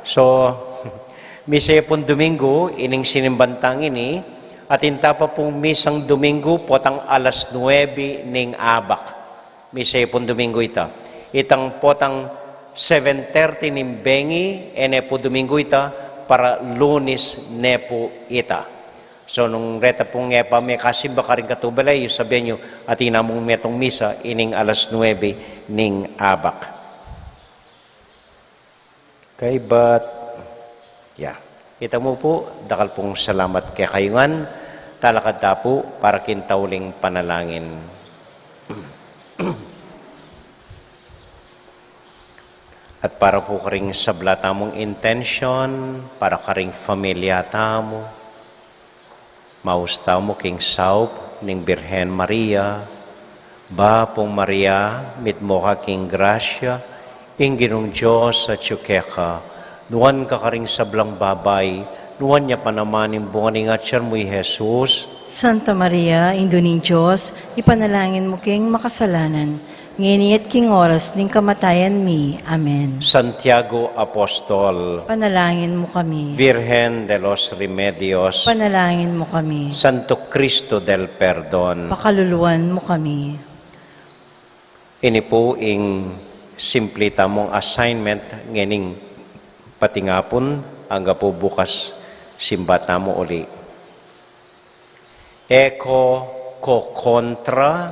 So, misa pong Domingo, ining sinimbantang ini, at inta pa pong misang Domingo, potang alas 9 ning abak. Misa pong Domingo ita. Itang potang 7:30 ning bengi, ene po Domingo ita, para Lunes nepo ita. So, nung reta pong ngepa, may kasimba ka rin katubalay, yung sabihin nyo, at inamong metong misa, ining alas 9 ning abak. Okay, but, yeah. Kita mo po, dakal pong salamat kay kayungan, talakad ta po para kintauling panalangin. At para po karing sabla tamong intention, para karing familia tamo, mausta mo king saup ning Birhen Maria, ba pong Maria, mit mo ka king grasya, ing ginong Diyos at yukeka, nuwan ka karing sablang babay, nuwan niya panamanin bunga ni ngatsyar mo Jesus. Santa Maria, Indo ni Diyos, ipanalangin mo king makasalanan, nginiit king oras ning kamatayan mi. Amen. Santiago Apostol, Panalangin mo kami. Virgen de los Remedios, Panalangin mo kami. Santo Cristo del Perdon. Pakaluluan mo kami. Ini po ing simplita mong assignment ngening patingapon hangga po bukas simbata mo uli. Eko ko kontra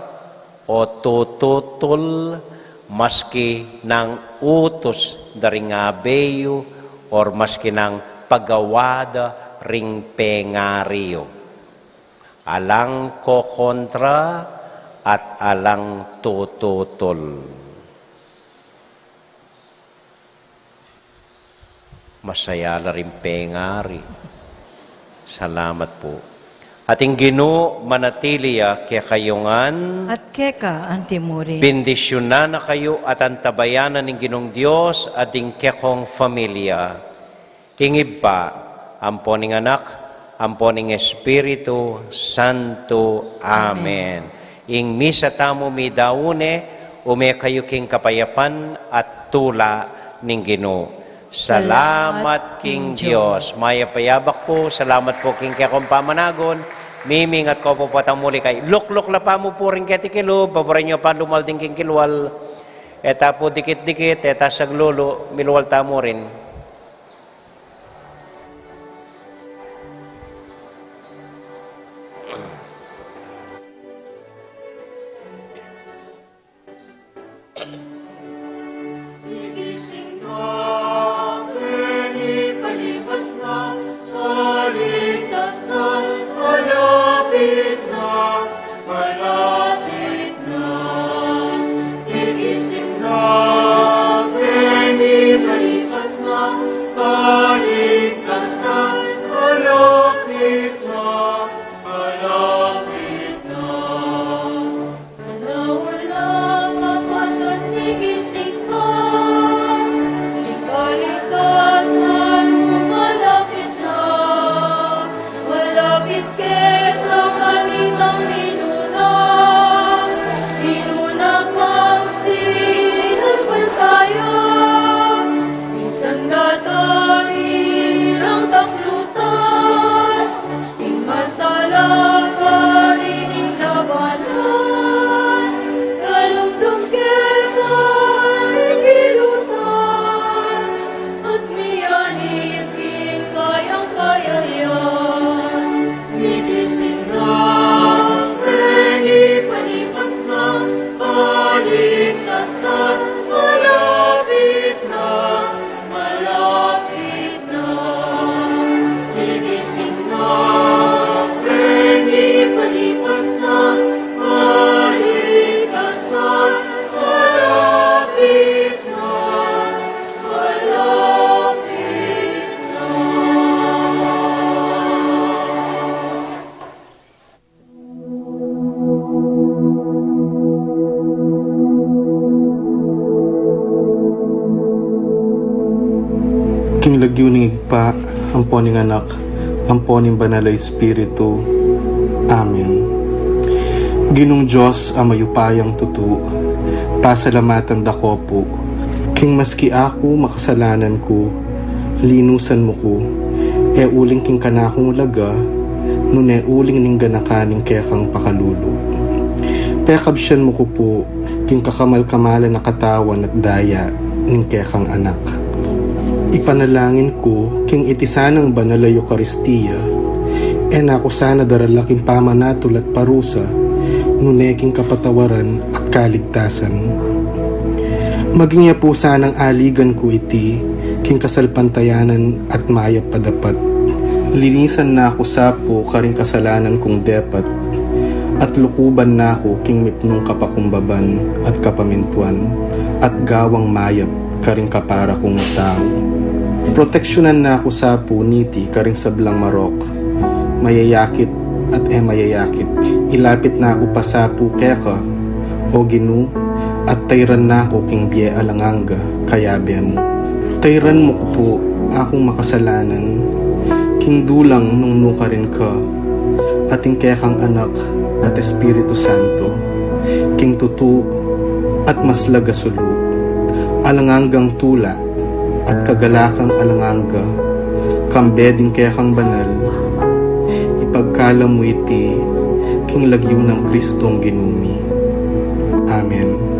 o tututol maski ng utos daring abeyo or maski ng pagawada ring pengario. Alang ko kontra at alang tututol. Masaya la rin pengari. Salamat po. Ating Ginoo manatiliya kaya kayungan, At keka, antimuri. bendisyonan na kayo at antabayanan ng Ginong Diyos ating kekong familia. Ingib pa, amponing anak, amponing Espiritu Santo. Amen. Ing misa tamo mi daune, ume kayo king kapayapan at tula ng Ginoo. Salamat King Diyos. Maya payabak po, salamat po King kekong pamanagon. Miming at ko po patang muli kay luk-luk la pa mo po rin keti kilo, paborin nyo pa lumalding King kilwal. Eta po dikit-dikit, eta saglulo, miluwal tamo rin. Igising ka, palipas na, kaligtasan, malapit na, malapit na. Igising na, palipas na, kaligtasan, malapit na, malapit na. Wala mapatot ni gising ka, ikaligtasan mo malapit na, malapit ke sa kanitang inuna, inuna kang sinagbantayan, isang datahin ang taklutan, ing masala ka rin ing labanan, kalumdum ke ka rin gilutan, at miyanip kin kayang-kaya yan. Migising na, panipas na, kaligtasan, malapit na, malapit na. Migising na, panipas na, kaligtasan, malapit na, malapit na. king lagyo ning igpa, ampo ning anak, ampo ning banal a Espiritu. Amen. Ginong Diyos ang mayupayang tutu, pasalamatan dako po, king maski ako makasalanan ko, linusan mo ko, uling king kanakong laga, nune uling ning ganakaning kekang pakalulu. Pekabsyan mo ko po, king kakamal-kamalan na katawan at daya ning kekang anak. Ipanalangin ko, king itisanang banal a Eukaristiya, nako sana daralaking pamanatul at parusa, nuneking kapatawaran at kaligtasan. Maging niya po sanang aligan ko iti, king kasalpantayanan at mayap padapat. Linisan na ako sapo karing kasalanan kong depat, at lukuban na ako king mipnong kapakumbaban at kapamintuan, at gawang mayap karing kapara kong tao. Proteksyonan na ako sapo niti karing sablang marok, mayayakit at mayayakit. Ilapit na ako pasapu keka, o Ginu, at tayran na ako king biye alanganga, kaya mo. Tayran mo ko po akong makasalanan, king dulang nung nuka rin ka, ating kekang anak at Espiritu Santo, king tutu at maslaga sulu, alanganggang tula at kagalakang alanganga, kambeding kekang banal, ipagkala mo iti, king lagyo ng Kristong ginumi. Amen.